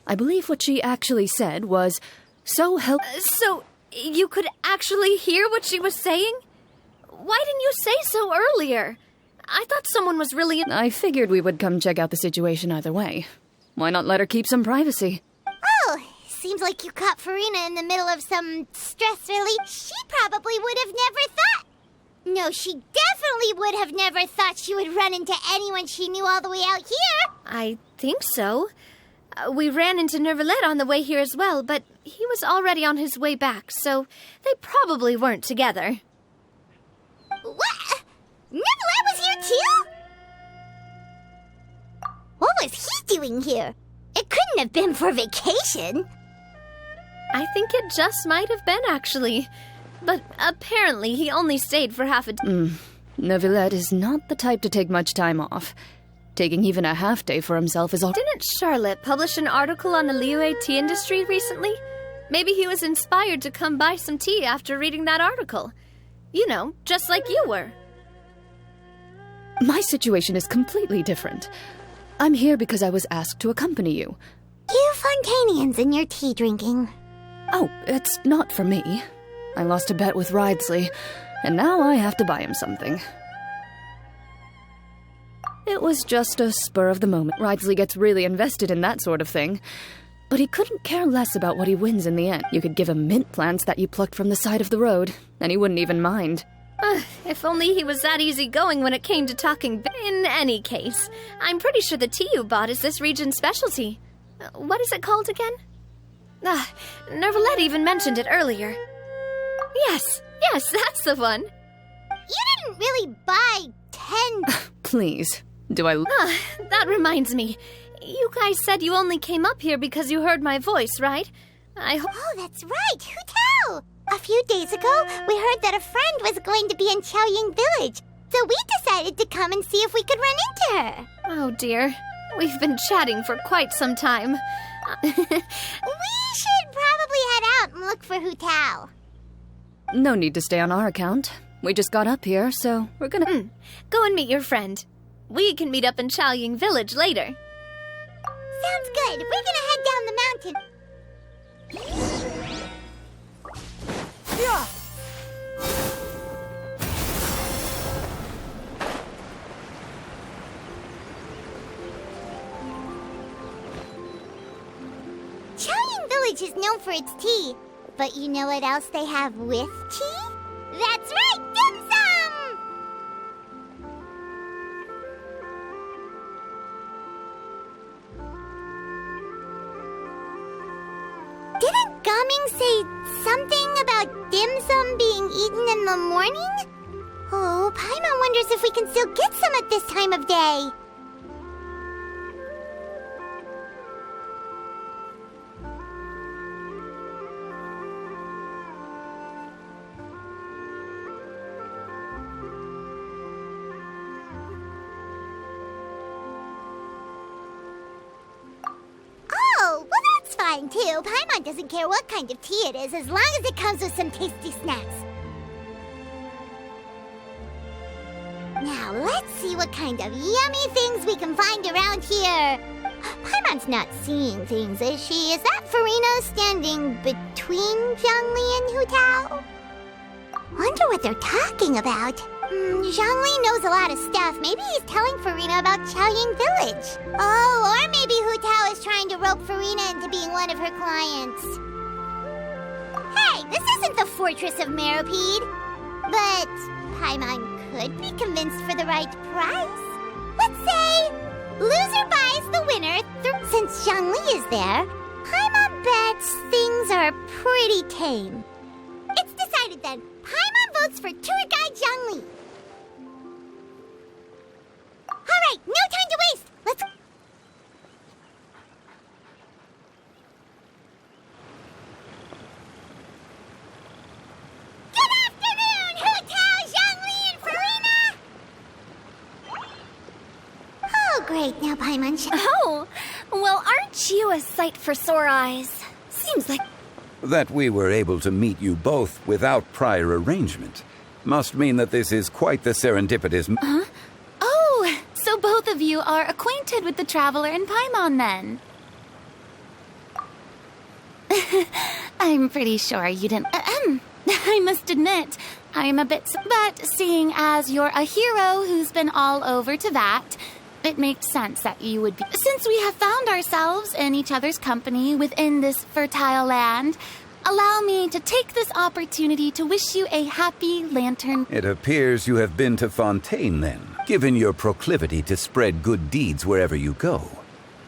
Speaker 10: I believe what she actually said was, "So help..."
Speaker 11: So, you could actually hear what she was saying? Why didn't you say so earlier? I thought someone was really...
Speaker 10: I figured we would come check out the situation either way. Why not let her keep some privacy?
Speaker 2: Oh, seems like you caught Farina in the middle of some stress relief. She probably would have never thought... No, she definitely would have never thought she would run into anyone she knew all the way out here.
Speaker 11: I think so. We ran into Neuvillette on the way here as well, but he was already on his way back, so they probably weren't together.
Speaker 2: What? Neuvillette was here too? What was he doing here? It couldn't have been for vacation.
Speaker 11: I think it just might have been, actually. But apparently he only stayed for half a day.
Speaker 10: Neuvillette is not the type to take much time off. Taking even a half day for himself is all...
Speaker 11: Didn't Charlotte publish an article on the Liyue tea industry recently? Maybe he was inspired to come buy some tea after reading that article. You know, just like you were.
Speaker 10: My situation is completely different. I'm here because I was asked to accompany you.
Speaker 2: You Fontainians and your tea drinking.
Speaker 10: Oh, it's not for me. I lost a bet with Ridesley, and now I have to buy him something. It was just a spur of the moment. Ridesley gets really invested in that sort of thing. But he couldn't care less about what he wins in the end. You could give him mint plants that you plucked from the side of the road, and he wouldn't even mind.
Speaker 11: If only he was that easygoing when it came to talking. In any case, I'm pretty sure the tea you bought is this region's specialty. What is it called again? Nervalette even mentioned it earlier. Yes, that's the one.
Speaker 2: You didn't really buy 10...
Speaker 10: Please, do I...
Speaker 11: That reminds me. You guys said you only came up here because you heard my voice, right?
Speaker 2: Oh, that's right, Hu Tao! A few days ago, we heard that a friend was going to be in Chaoying Village, so we decided to come and see if we could run into her.
Speaker 11: Oh dear, we've been chatting for quite some time.
Speaker 2: We should probably head out and look for Hu Tao.
Speaker 10: No need to stay on our account. We just got up here, so we're gonna...
Speaker 11: Go and meet your friend. We can meet up in Chaoying Village later.
Speaker 2: Sounds good. We're gonna head down the mountain.
Speaker 1: Yeah!
Speaker 2: Chaoying Village is known for its tea, but you know what else they have with tea? That's right, dim sum! Didn't Gaming say something about dim sum being eaten in the morning? Oh, Paimon wonders if we can still get some at this time of day. Too. Paimon doesn't care what kind of tea it is as long as it comes with some tasty snacks. Now let's see what kind of yummy things we can find around here. Paimon's not seeing things, is she? Is that Farina standing between Zhongli and Hu Tao? Wonder what they're talking about. Zhongli knows a lot of stuff. Maybe he's telling Farina about Chaoying Village. Oh, or maybe Hu Tao is trying to rope Farina into being one of her clients. Hey, this isn't the Fortress of Meropide. But Paimon could be convinced for the right price. Let's say loser buys the winner. Since Zhongli is there, Paimon bets things are pretty tame. It's decided then. Paimon votes for tour guide Zhongli. All right, no time to waste. Let's... Good afternoon, Hu Tao, Zhongli, and Farina! Oh, great. Now Paimon...
Speaker 11: Oh, well, aren't you a sight for sore eyes? Seems like...
Speaker 8: That we were able to meet you both without prior arrangement must mean that this is quite the serendipitous...
Speaker 14: Huh? Oh, so both of you are acquainted with the Traveler and Paimon, then? I'm pretty sure you didn't... I must admit, I'm a bit... But seeing as you're a hero who's been all over to that, it makes sense that you would be... Since we have found ourselves in each other's company within this fertile land, allow me to take this opportunity to wish you a happy lantern...
Speaker 8: It appears you have been to Fontaine, then, given your proclivity to spread good deeds wherever you go.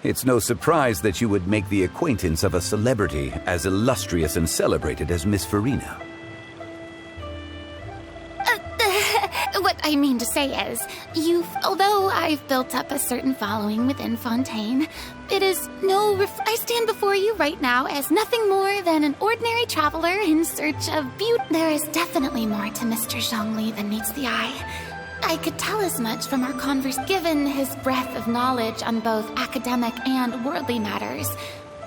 Speaker 8: It's no surprise that you would make the acquaintance of a celebrity as illustrious and celebrated as Miss Farina.
Speaker 14: What I mean to say is, although I've built up a certain following within Fontaine, it is I stand before you right now as nothing more than an ordinary traveler in search of beauty. There is definitely more to Mr. Zhongli than meets the eye. I could tell as much from our conversation. Given his breadth of knowledge on both academic and worldly matters,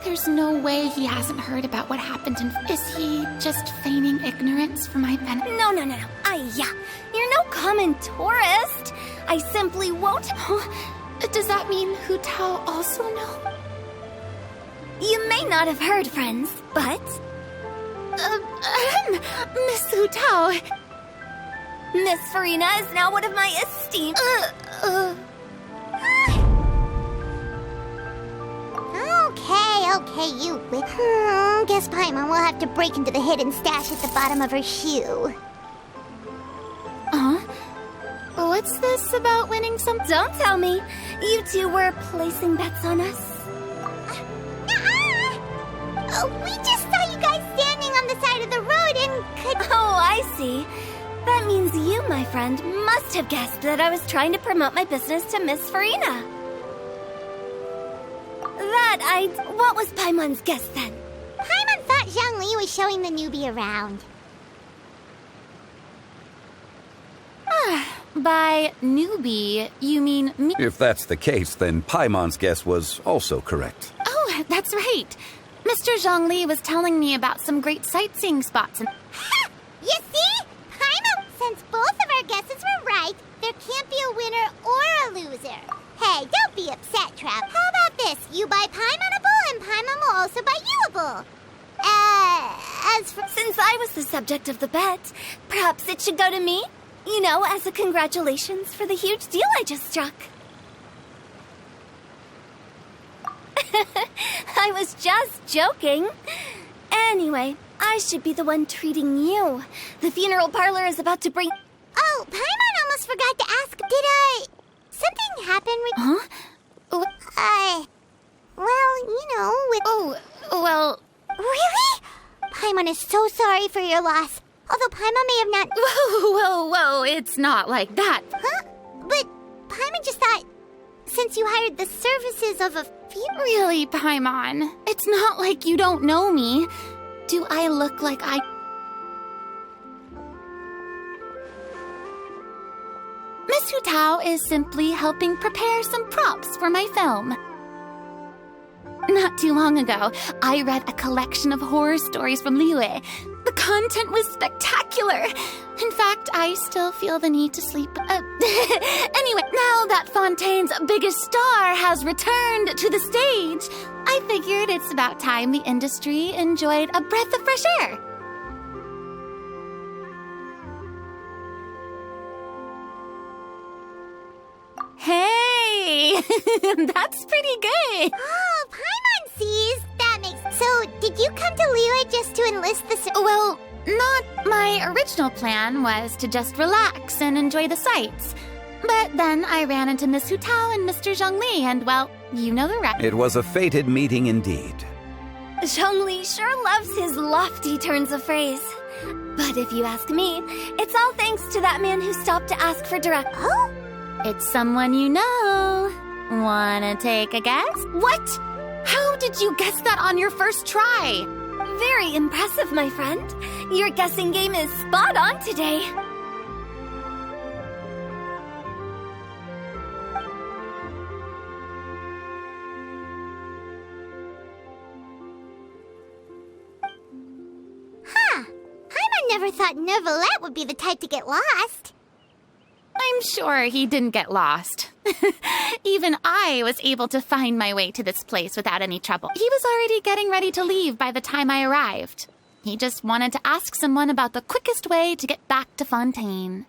Speaker 14: there's no way he hasn't heard about what happened in... Is he just feigning ignorance for my benefit?
Speaker 11: No. You're no common tourist. I simply won't...
Speaker 14: Does that mean Hu Tao also know?
Speaker 11: You may not have heard, friends, but...
Speaker 14: Miss Hu Tao...
Speaker 11: Miss Farina is now one of my esteemed...
Speaker 2: Okay, you... Guess Paimon will have to break into the hidden stash at the bottom of her shoe.
Speaker 14: What's this about winning some?
Speaker 11: Don't tell me. You two were placing bets on us.
Speaker 2: We just saw you guys standing on the side of the road and could...
Speaker 11: Oh, I see. That means you, my friend, must have guessed that I was trying to promote my business to Miss Farina. What was Paimon's guess then?
Speaker 2: Paimon thought Zhongli was showing the newbie around.
Speaker 14: By newbie, you mean me?
Speaker 8: If that's the case, then Paimon's guess was also correct.
Speaker 14: Oh, that's right. Mr. Zhongli was telling me about some great sightseeing spots and...
Speaker 2: Ha! You see? Paimon, since both of our guesses were right, there can't be a winner or a loser. Hey, don't be upset, Trav. How about this? You buy Paimon a bowl and Paimon will also buy you a bowl. As for...
Speaker 11: Since I was the subject of the bet, perhaps it should go to me? You know, as a congratulations for the huge deal I just struck. I was just joking. Anyway, I should be the one treating you. The funeral parlor is about to bring...
Speaker 2: Oh, Paimon almost forgot to ask. Something happen with...
Speaker 14: Huh?
Speaker 2: Well, you know, with...
Speaker 14: Oh, well...
Speaker 2: Really? Paimon is so sorry for your loss. Although Paimon may have not...
Speaker 14: Whoa, it's not like that.
Speaker 2: Huh? But Paimon just thought, since you hired the services of a funeral...
Speaker 14: Really, Paimon? It's not like you don't know me. Do I look like I... Miss Hu Tao is simply helping prepare some props for my film. Not too long ago, I read a collection of horror stories from Liyue. The content was spectacular. In fact, I still feel the need to sleep. Anyway, now that Fontaine's biggest star has returned to the stage, I figured it's about time the industry enjoyed a breath of fresh air. Hey, that's pretty good.
Speaker 2: Oh, Paimon sees. That makes... So, did you come to Liyue just to enlist the...
Speaker 14: Well, not my original plan was to just relax and enjoy the sights. But then I ran into Miss Hu Tao and Mr. Zhongli, and well, you know the rest.
Speaker 8: It was a fated meeting indeed.
Speaker 11: Zhongli sure loves his lofty turns of phrase. But if you ask me, it's all thanks to that man who stopped to ask for direct...
Speaker 2: Oh?
Speaker 14: It's someone you know. Wanna take a guess?
Speaker 11: What?
Speaker 14: How did you guess that on your first try?
Speaker 11: Very impressive, my friend. Your guessing game is spot on today.
Speaker 2: Huh. Paimon never thought Neuvillette would be the type to get lost.
Speaker 14: I'm sure he didn't get lost. Even I was able to find my way to this place without any trouble. He was already getting ready to leave by the time I arrived. He just wanted to ask someone about the quickest way to get back to Fontaine.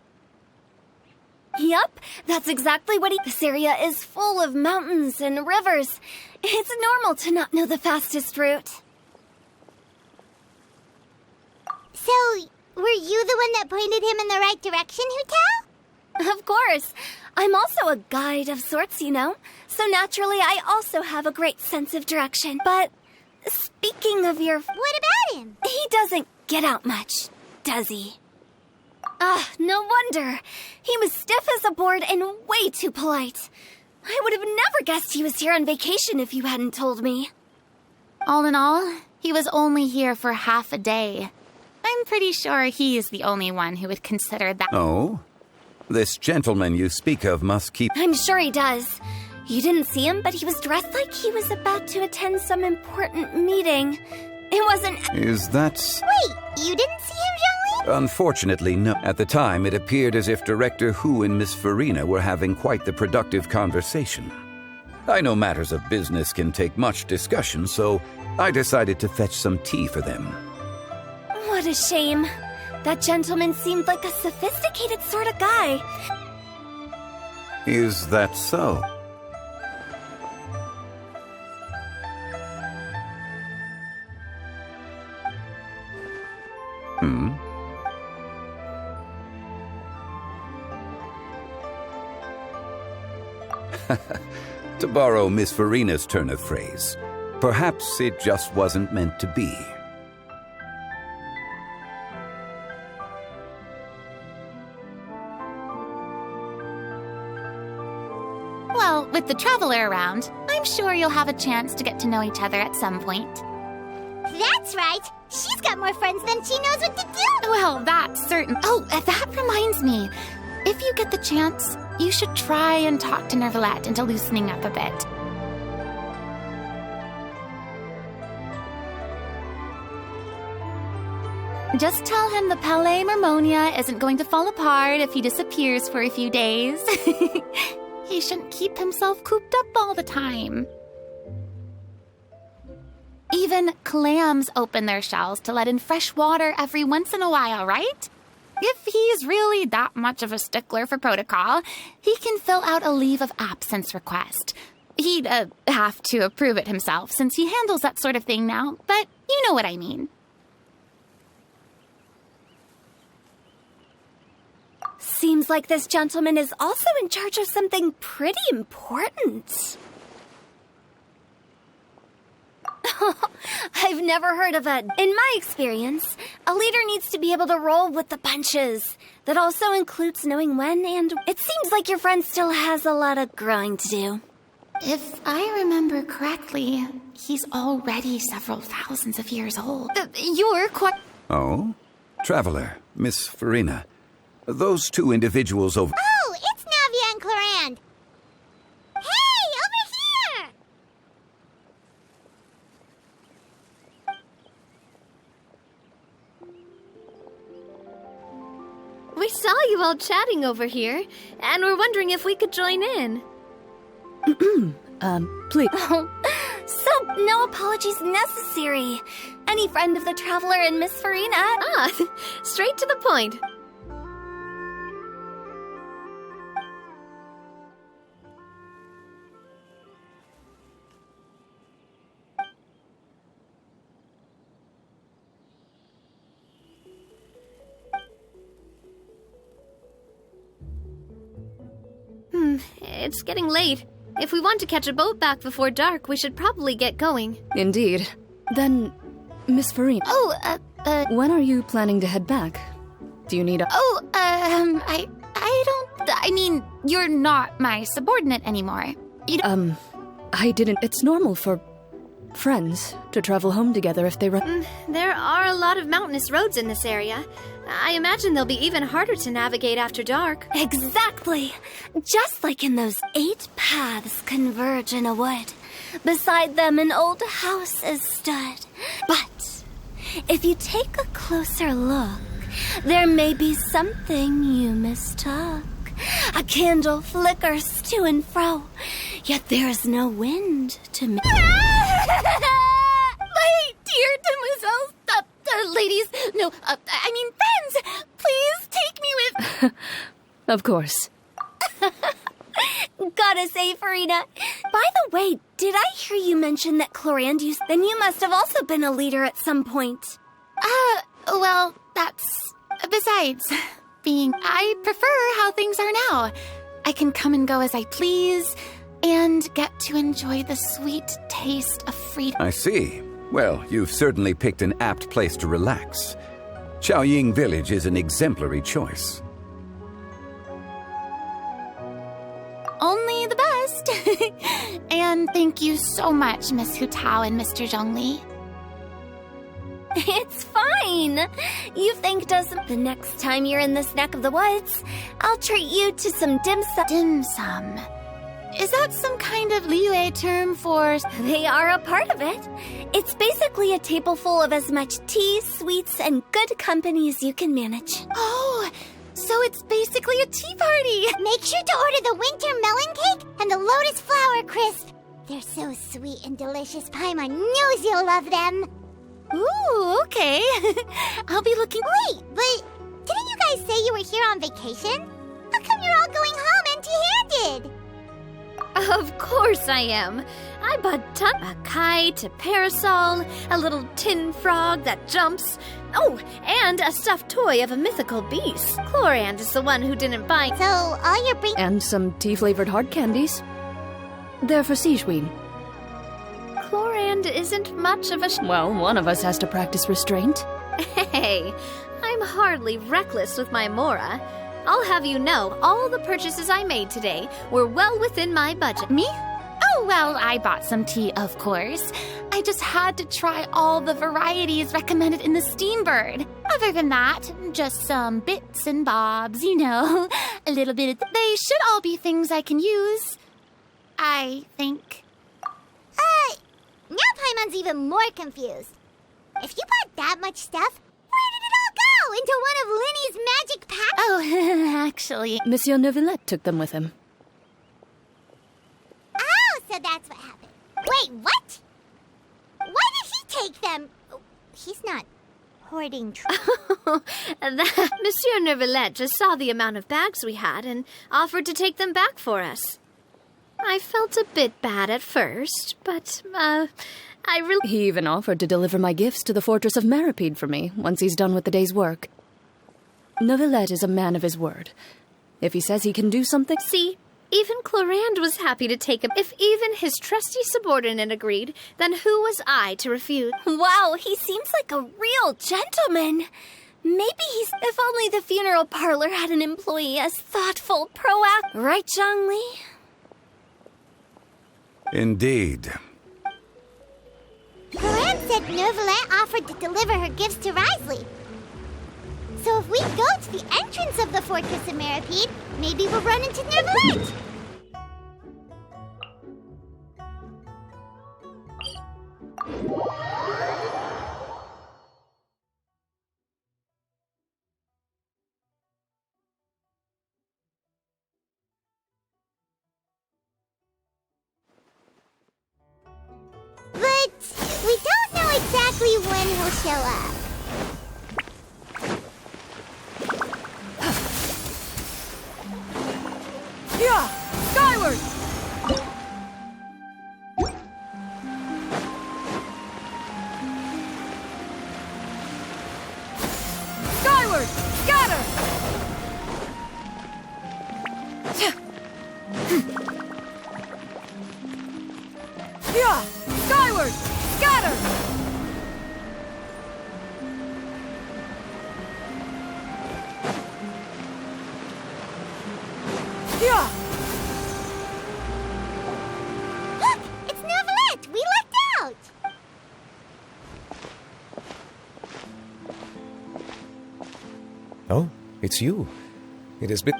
Speaker 11: Yup, that's exactly what This area is full of mountains and rivers. It's normal to not know the fastest route.
Speaker 2: So, were you the one that pointed him in the right direction, Hu Tao?
Speaker 11: Of course. I'm also a guide of sorts, you know. So naturally, I also have a great sense of direction. But speaking of your...
Speaker 2: What about him?
Speaker 11: He doesn't get out much, does he? No wonder. He was stiff as a board and way too polite. I would have never guessed he was here on vacation if you hadn't told me.
Speaker 14: All in all, he was only here for half a day. I'm pretty sure he is the only one who would consider that...
Speaker 8: Oh? This gentleman you speak of must keep...
Speaker 11: I'm sure he does. You didn't see him, but he was dressed like he was about to attend some important meeting. It wasn't...
Speaker 8: Is that...
Speaker 2: Wait, you didn't see him, Zhongli?
Speaker 8: Unfortunately, no. At the time, it appeared as if Director Hu and Miss Farina were having quite the productive conversation. I know matters of business can take much discussion, so I decided to fetch some tea for them.
Speaker 11: What a shame. That gentleman seemed like a sophisticated sort of guy.
Speaker 8: Is that so? To borrow Miss Farina's turn of phrase, perhaps it just wasn't meant to be.
Speaker 14: Well, with the Traveler around, I'm sure you'll have a chance to get to know each other at some point.
Speaker 2: That's right. She's got more friends than she knows what to do.
Speaker 14: Well, that's certain. Oh, that reminds me. If you get the chance, you should try and talk to Nervalette into loosening up a bit. Just tell him the Palais Mermonia isn't going to fall apart if he disappears for a few days. He shouldn't keep himself cooped up all the time. Even clams open their shells to let in fresh water every once in a while, right? If he's really that much of a stickler for protocol, he can fill out a leave of absence request. He'd have to approve it himself since he handles that sort of thing now, but you know what I mean.
Speaker 10: Seems like this gentleman is also in charge of something pretty important. I've never heard of a... In my experience, a leader needs to be able to roll with the punches. That also includes knowing when, and it seems like your friend still has a lot of growing to do.
Speaker 14: If I remember correctly, he's already several thousands of years old. You're quite...
Speaker 8: Oh? Traveler, Miss Farina. Those two individuals over...
Speaker 2: Oh, it's Navia and Clorand. Hey, over here!
Speaker 11: We saw you all chatting over here, and we're wondering if we could join in.
Speaker 10: Please.
Speaker 2: Oh,
Speaker 10: So, no apologies necessary. Any friend of the Traveler and Miss Farina.
Speaker 11: Straight to the point. It's getting late. If we want to catch a boat back before dark, we should probably get going.
Speaker 15: Indeed. Then, Miss Farina. When are you planning to head back? Do you need a...
Speaker 14: I don't... I mean, you're not my subordinate anymore.
Speaker 15: I didn't... It's normal for friends to travel home together if they run...
Speaker 11: There are a lot of mountainous roads in this area. I imagine they'll be even harder to navigate after dark.
Speaker 10: Exactly. Just like in those 8 paths converge in a wood. Beside them an old house is stood. But if you take a closer look, there may be something you mistook. A candle flickers to and fro, yet there is no wind to make...
Speaker 14: My dear demoiselles, ladies, no, I mean friends, please take me with...
Speaker 15: Of course.
Speaker 10: Gotta say, Farina. By the way, did I hear you mention that Clorand used... Then you must have also been a leader at some point.
Speaker 14: Well, that's... Besides, I prefer how things are now. I can come and go as I please, and get to enjoy the sweet taste of freedom.
Speaker 8: I see. Well, you've certainly picked an apt place to relax. Qiaoying Village is an exemplary choice.
Speaker 14: Only the best. And thank you so much, Miss Hu Tao and Mr. Zhongli.
Speaker 10: It's fine. You thanked us. The next time you're in this neck of the woods, I'll treat you to some dim sum.
Speaker 14: Dim sum. Is that some kind of Liyue term for...
Speaker 10: They are a part of it. It's basically a table full of as much tea, sweets, and good company as you can manage.
Speaker 14: Oh, so it's basically a tea party.
Speaker 2: Make sure to order the winter melon cake and the lotus flower crisp. They're so sweet and delicious, Paimon knows you'll love them.
Speaker 14: Ooh, okay. I'll be looking...
Speaker 2: Wait, but didn't you guys say you were here on vacation? How come you're all going home empty-handed?
Speaker 11: Of course I am. I bought a kite, a parasol, a little tin frog that jumps. Oh, and a stuffed toy of a mythical beast. Clorand is the one who didn't buy.
Speaker 2: So all you're bringing...
Speaker 15: And some tea-flavored hard candies. They're for Siegeween.
Speaker 9: Chlorand isn't much of a
Speaker 15: Well, one of us has to practice restraint.
Speaker 11: Hey, I'm hardly reckless with my Mora. I'll have you know, all the purchases I made today were well within my budget.
Speaker 14: Me? Oh, well, I bought some tea, of course. I just had to try all the varieties recommended in the Steambird. Other than that, just some bits and bobs, you know. A little bit of... They should all be things I can use. I think.
Speaker 2: Now Paimon's even more confused. If you bought that much stuff, where did it all go? Into one of Linny's magic packs?
Speaker 14: Oh, actually...
Speaker 15: Monsieur Neuvillette took them with him.
Speaker 2: Oh, so that's what happened. Wait, what? Why did he take them? He's not hoarding
Speaker 11: Monsieur Neuvillette just saw the amount of bags we had and offered to take them back for us. I felt a bit bad at first, but,
Speaker 15: He even offered to deliver my gifts to the Fortress of Maripede for me, once he's done with the day's work. Neuvillette is a man of his word. If he says he can do something...
Speaker 11: See, even Chlorand was happy to take him. If even his trusty subordinate agreed, then who was I to refuse?
Speaker 10: Wow, he seems like a real gentleman. Maybe he's... If only the funeral parlor had an employee as thoughtful, proactive... Right, Zhongli?
Speaker 8: Indeed.
Speaker 2: Chlorand said Neuvillette offered to deliver her gifts to Risley. So if we go to the entrance of the Fortress of Maripede, maybe we'll run into Neuvillette. But we don't know exactly when he'll show up.
Speaker 11: Yeah! Skyward! Skyward! Scatter! Yeah! Skyward! Scatter! Yeah!
Speaker 2: Look! It's Neuvillette! We lucked out!
Speaker 16: Oh, it's you. It has been...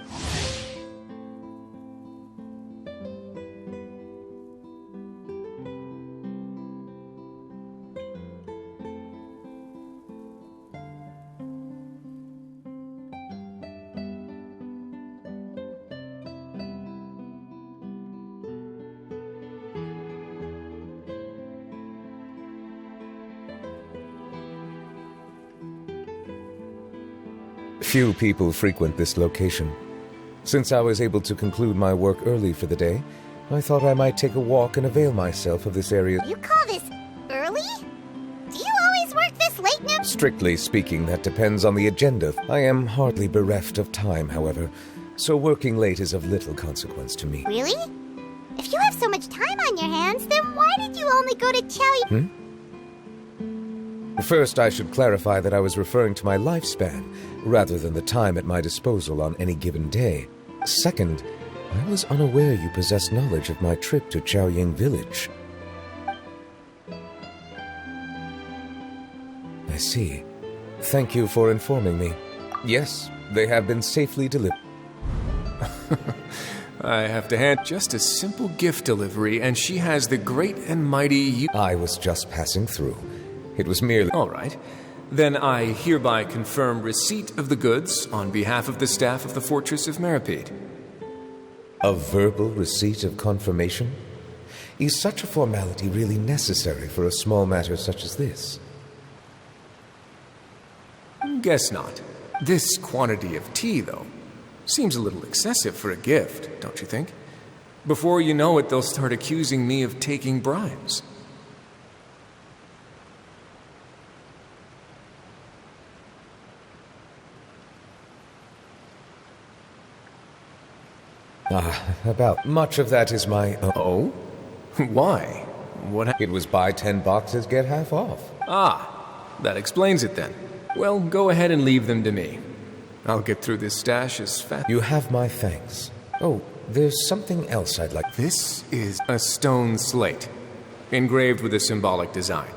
Speaker 16: Few people frequent this location. Since I was able to conclude my work early for the day, I thought I might take a walk and avail myself of this area.
Speaker 2: You call this early? Do you always work this late now?
Speaker 16: Strictly speaking, that depends on the agenda. I am hardly bereft of time, however, so working late is of little consequence to me.
Speaker 2: Really? If you have so much time on your hands, then why did you only go to Chow?
Speaker 16: First, I should clarify that I was referring to my lifespan, rather than the time at my disposal on any given day. Second, I was unaware you possessed knowledge of my trip to Chaoying Village. I see. Thank you for informing me. Yes, they have been safely delivered.
Speaker 17: I have to hand just a simple gift delivery, and she has the great and mighty...
Speaker 16: I was just passing through. It was merely...
Speaker 17: All right. Then I hereby confirm receipt of the goods on behalf of the staff of the Fortress of Maripede.
Speaker 16: A verbal receipt of confirmation? Is such a formality really necessary for a small matter such as this?
Speaker 17: Guess not. This quantity of tea, though, seems a little excessive for a gift, don't you think? Before you know it, they'll start accusing me of taking bribes.
Speaker 16: About much of that is my...
Speaker 17: Oh? Why?
Speaker 16: It was buy 10 boxes, get half off.
Speaker 17: Ah, that explains it then. Well, go ahead and leave them to me. I'll get through this stash as fast.
Speaker 16: You have my thanks. Oh, there's something else I'd like.
Speaker 17: This is a stone slate, engraved with a symbolic design.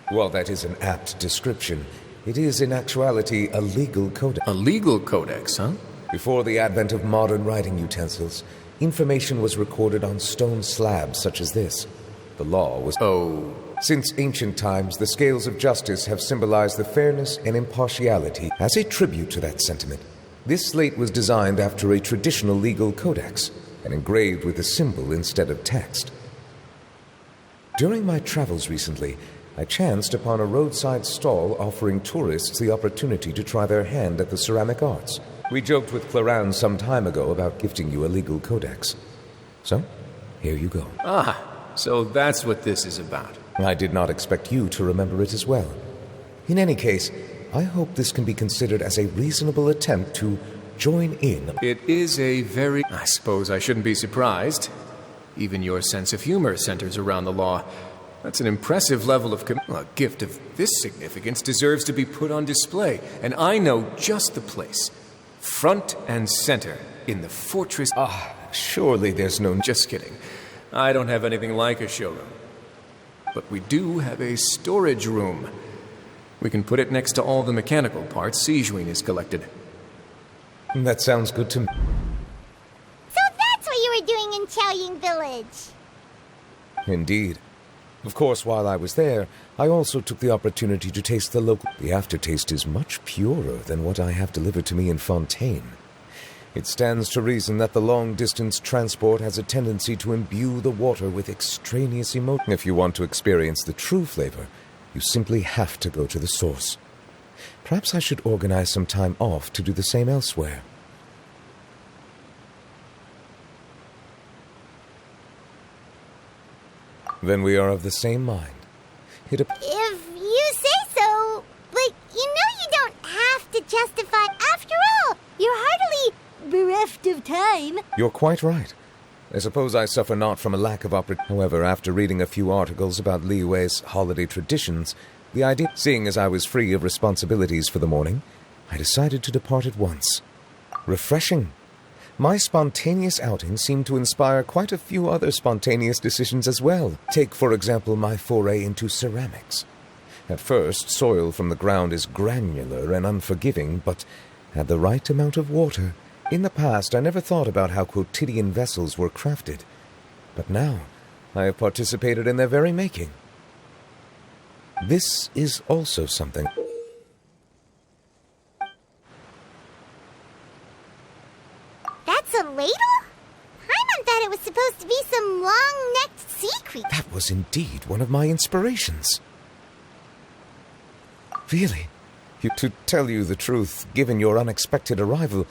Speaker 16: While that is an apt description, it is in actuality a legal codex.
Speaker 17: A legal codex, huh?
Speaker 16: Before the advent of modern writing utensils, information was recorded on stone slabs such as this. The law was...
Speaker 17: Oh.
Speaker 16: Since ancient times, the scales of justice have symbolized the fairness and impartiality. As a tribute to that sentiment, this slate was designed after a traditional legal codex and engraved with a symbol instead of text. During my travels recently, I chanced upon a roadside stall offering tourists the opportunity to try their hand at the ceramic arts. We joked with Clarence some time ago about gifting you a legal codex. So, here you go.
Speaker 17: Ah, so that's what this is about.
Speaker 16: I did not expect you to remember it as well. In any case, I hope this can be considered as a reasonable attempt to join in.
Speaker 17: It is a very... I suppose I shouldn't be surprised. Even your sense of humor centers around the law. That's an impressive level of... A gift of this significance deserves to be put on display, and I know just the place. Front and center in the fortress...
Speaker 16: Ah, surely there's no...
Speaker 17: Just kidding. I don't have anything like a showroom. But we do have a storage room. We can put it next to all the mechanical parts Sijuin has collected.
Speaker 16: That sounds good to me.
Speaker 2: So that's what you were doing in Chaoying Village.
Speaker 16: Indeed. Of course, while I was there, I also took the opportunity to taste the local... The aftertaste is much purer than what I have delivered to me in Fontaine. It stands to reason that the long-distance transport has a tendency to imbue the water with extraneous emotion. If you want to experience the true flavor, you simply have to go to the source. Perhaps I should organize some time off to do the same elsewhere. Then we are of the same mind.
Speaker 2: If you say so, but you don't have to justify. After all, you're hardly bereft of time.
Speaker 16: You're quite right. I suppose I suffer not from a lack of opportunity. However, after reading a few articles about Liyue's holiday traditions, the idea, seeing as I was free of responsibilities for the morning, I decided to depart at once. Refreshing. My spontaneous outing seemed to inspire quite a few other spontaneous decisions as well. Take, for example, my foray into ceramics. At first, soil from the ground is granular and unforgiving, but had the right amount of water. In the past, I never thought about how quotidian vessels were crafted. But now, I have participated in their very making. This is also something...
Speaker 2: That's a ladle? Paimon thought it was supposed to be some long-necked sea creature.
Speaker 16: That was indeed one of my inspirations. Really? To tell you the truth, given your unexpected arrival,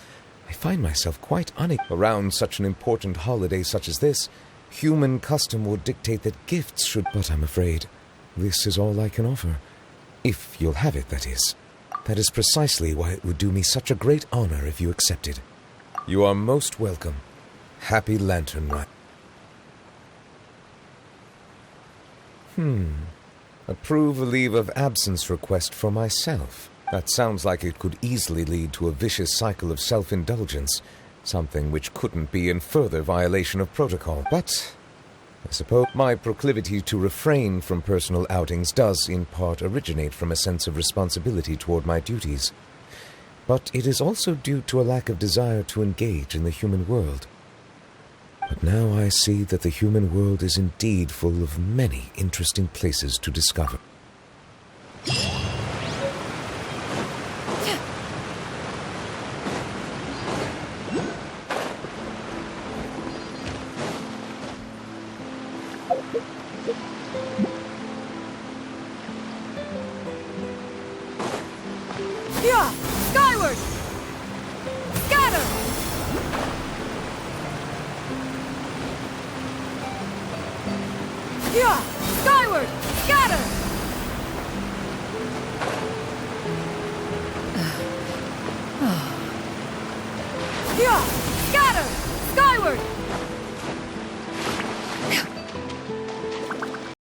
Speaker 16: I find myself quite around such an important holiday such as this. Human custom would dictate that gifts should... But I'm afraid this is all I can offer. If you'll have it, that is. That is precisely why it would do me such a great honor if you accepted. You are most welcome. Happy Lantern Ride. Approve a leave of absence request for myself. That sounds like it could easily lead to a vicious cycle of self-indulgence, something which couldn't be in further violation of protocol. But I suppose my proclivity to refrain from personal outings does in part originate from a sense of responsibility toward my duties. But it is also due to a lack of desire to engage in the human world. But now I see that the human world is indeed full of many interesting places to discover.
Speaker 9: Yeah! Skyward! Scatter! Yeah! Skyward! Scatter! Yeah! Scatter! Skyward!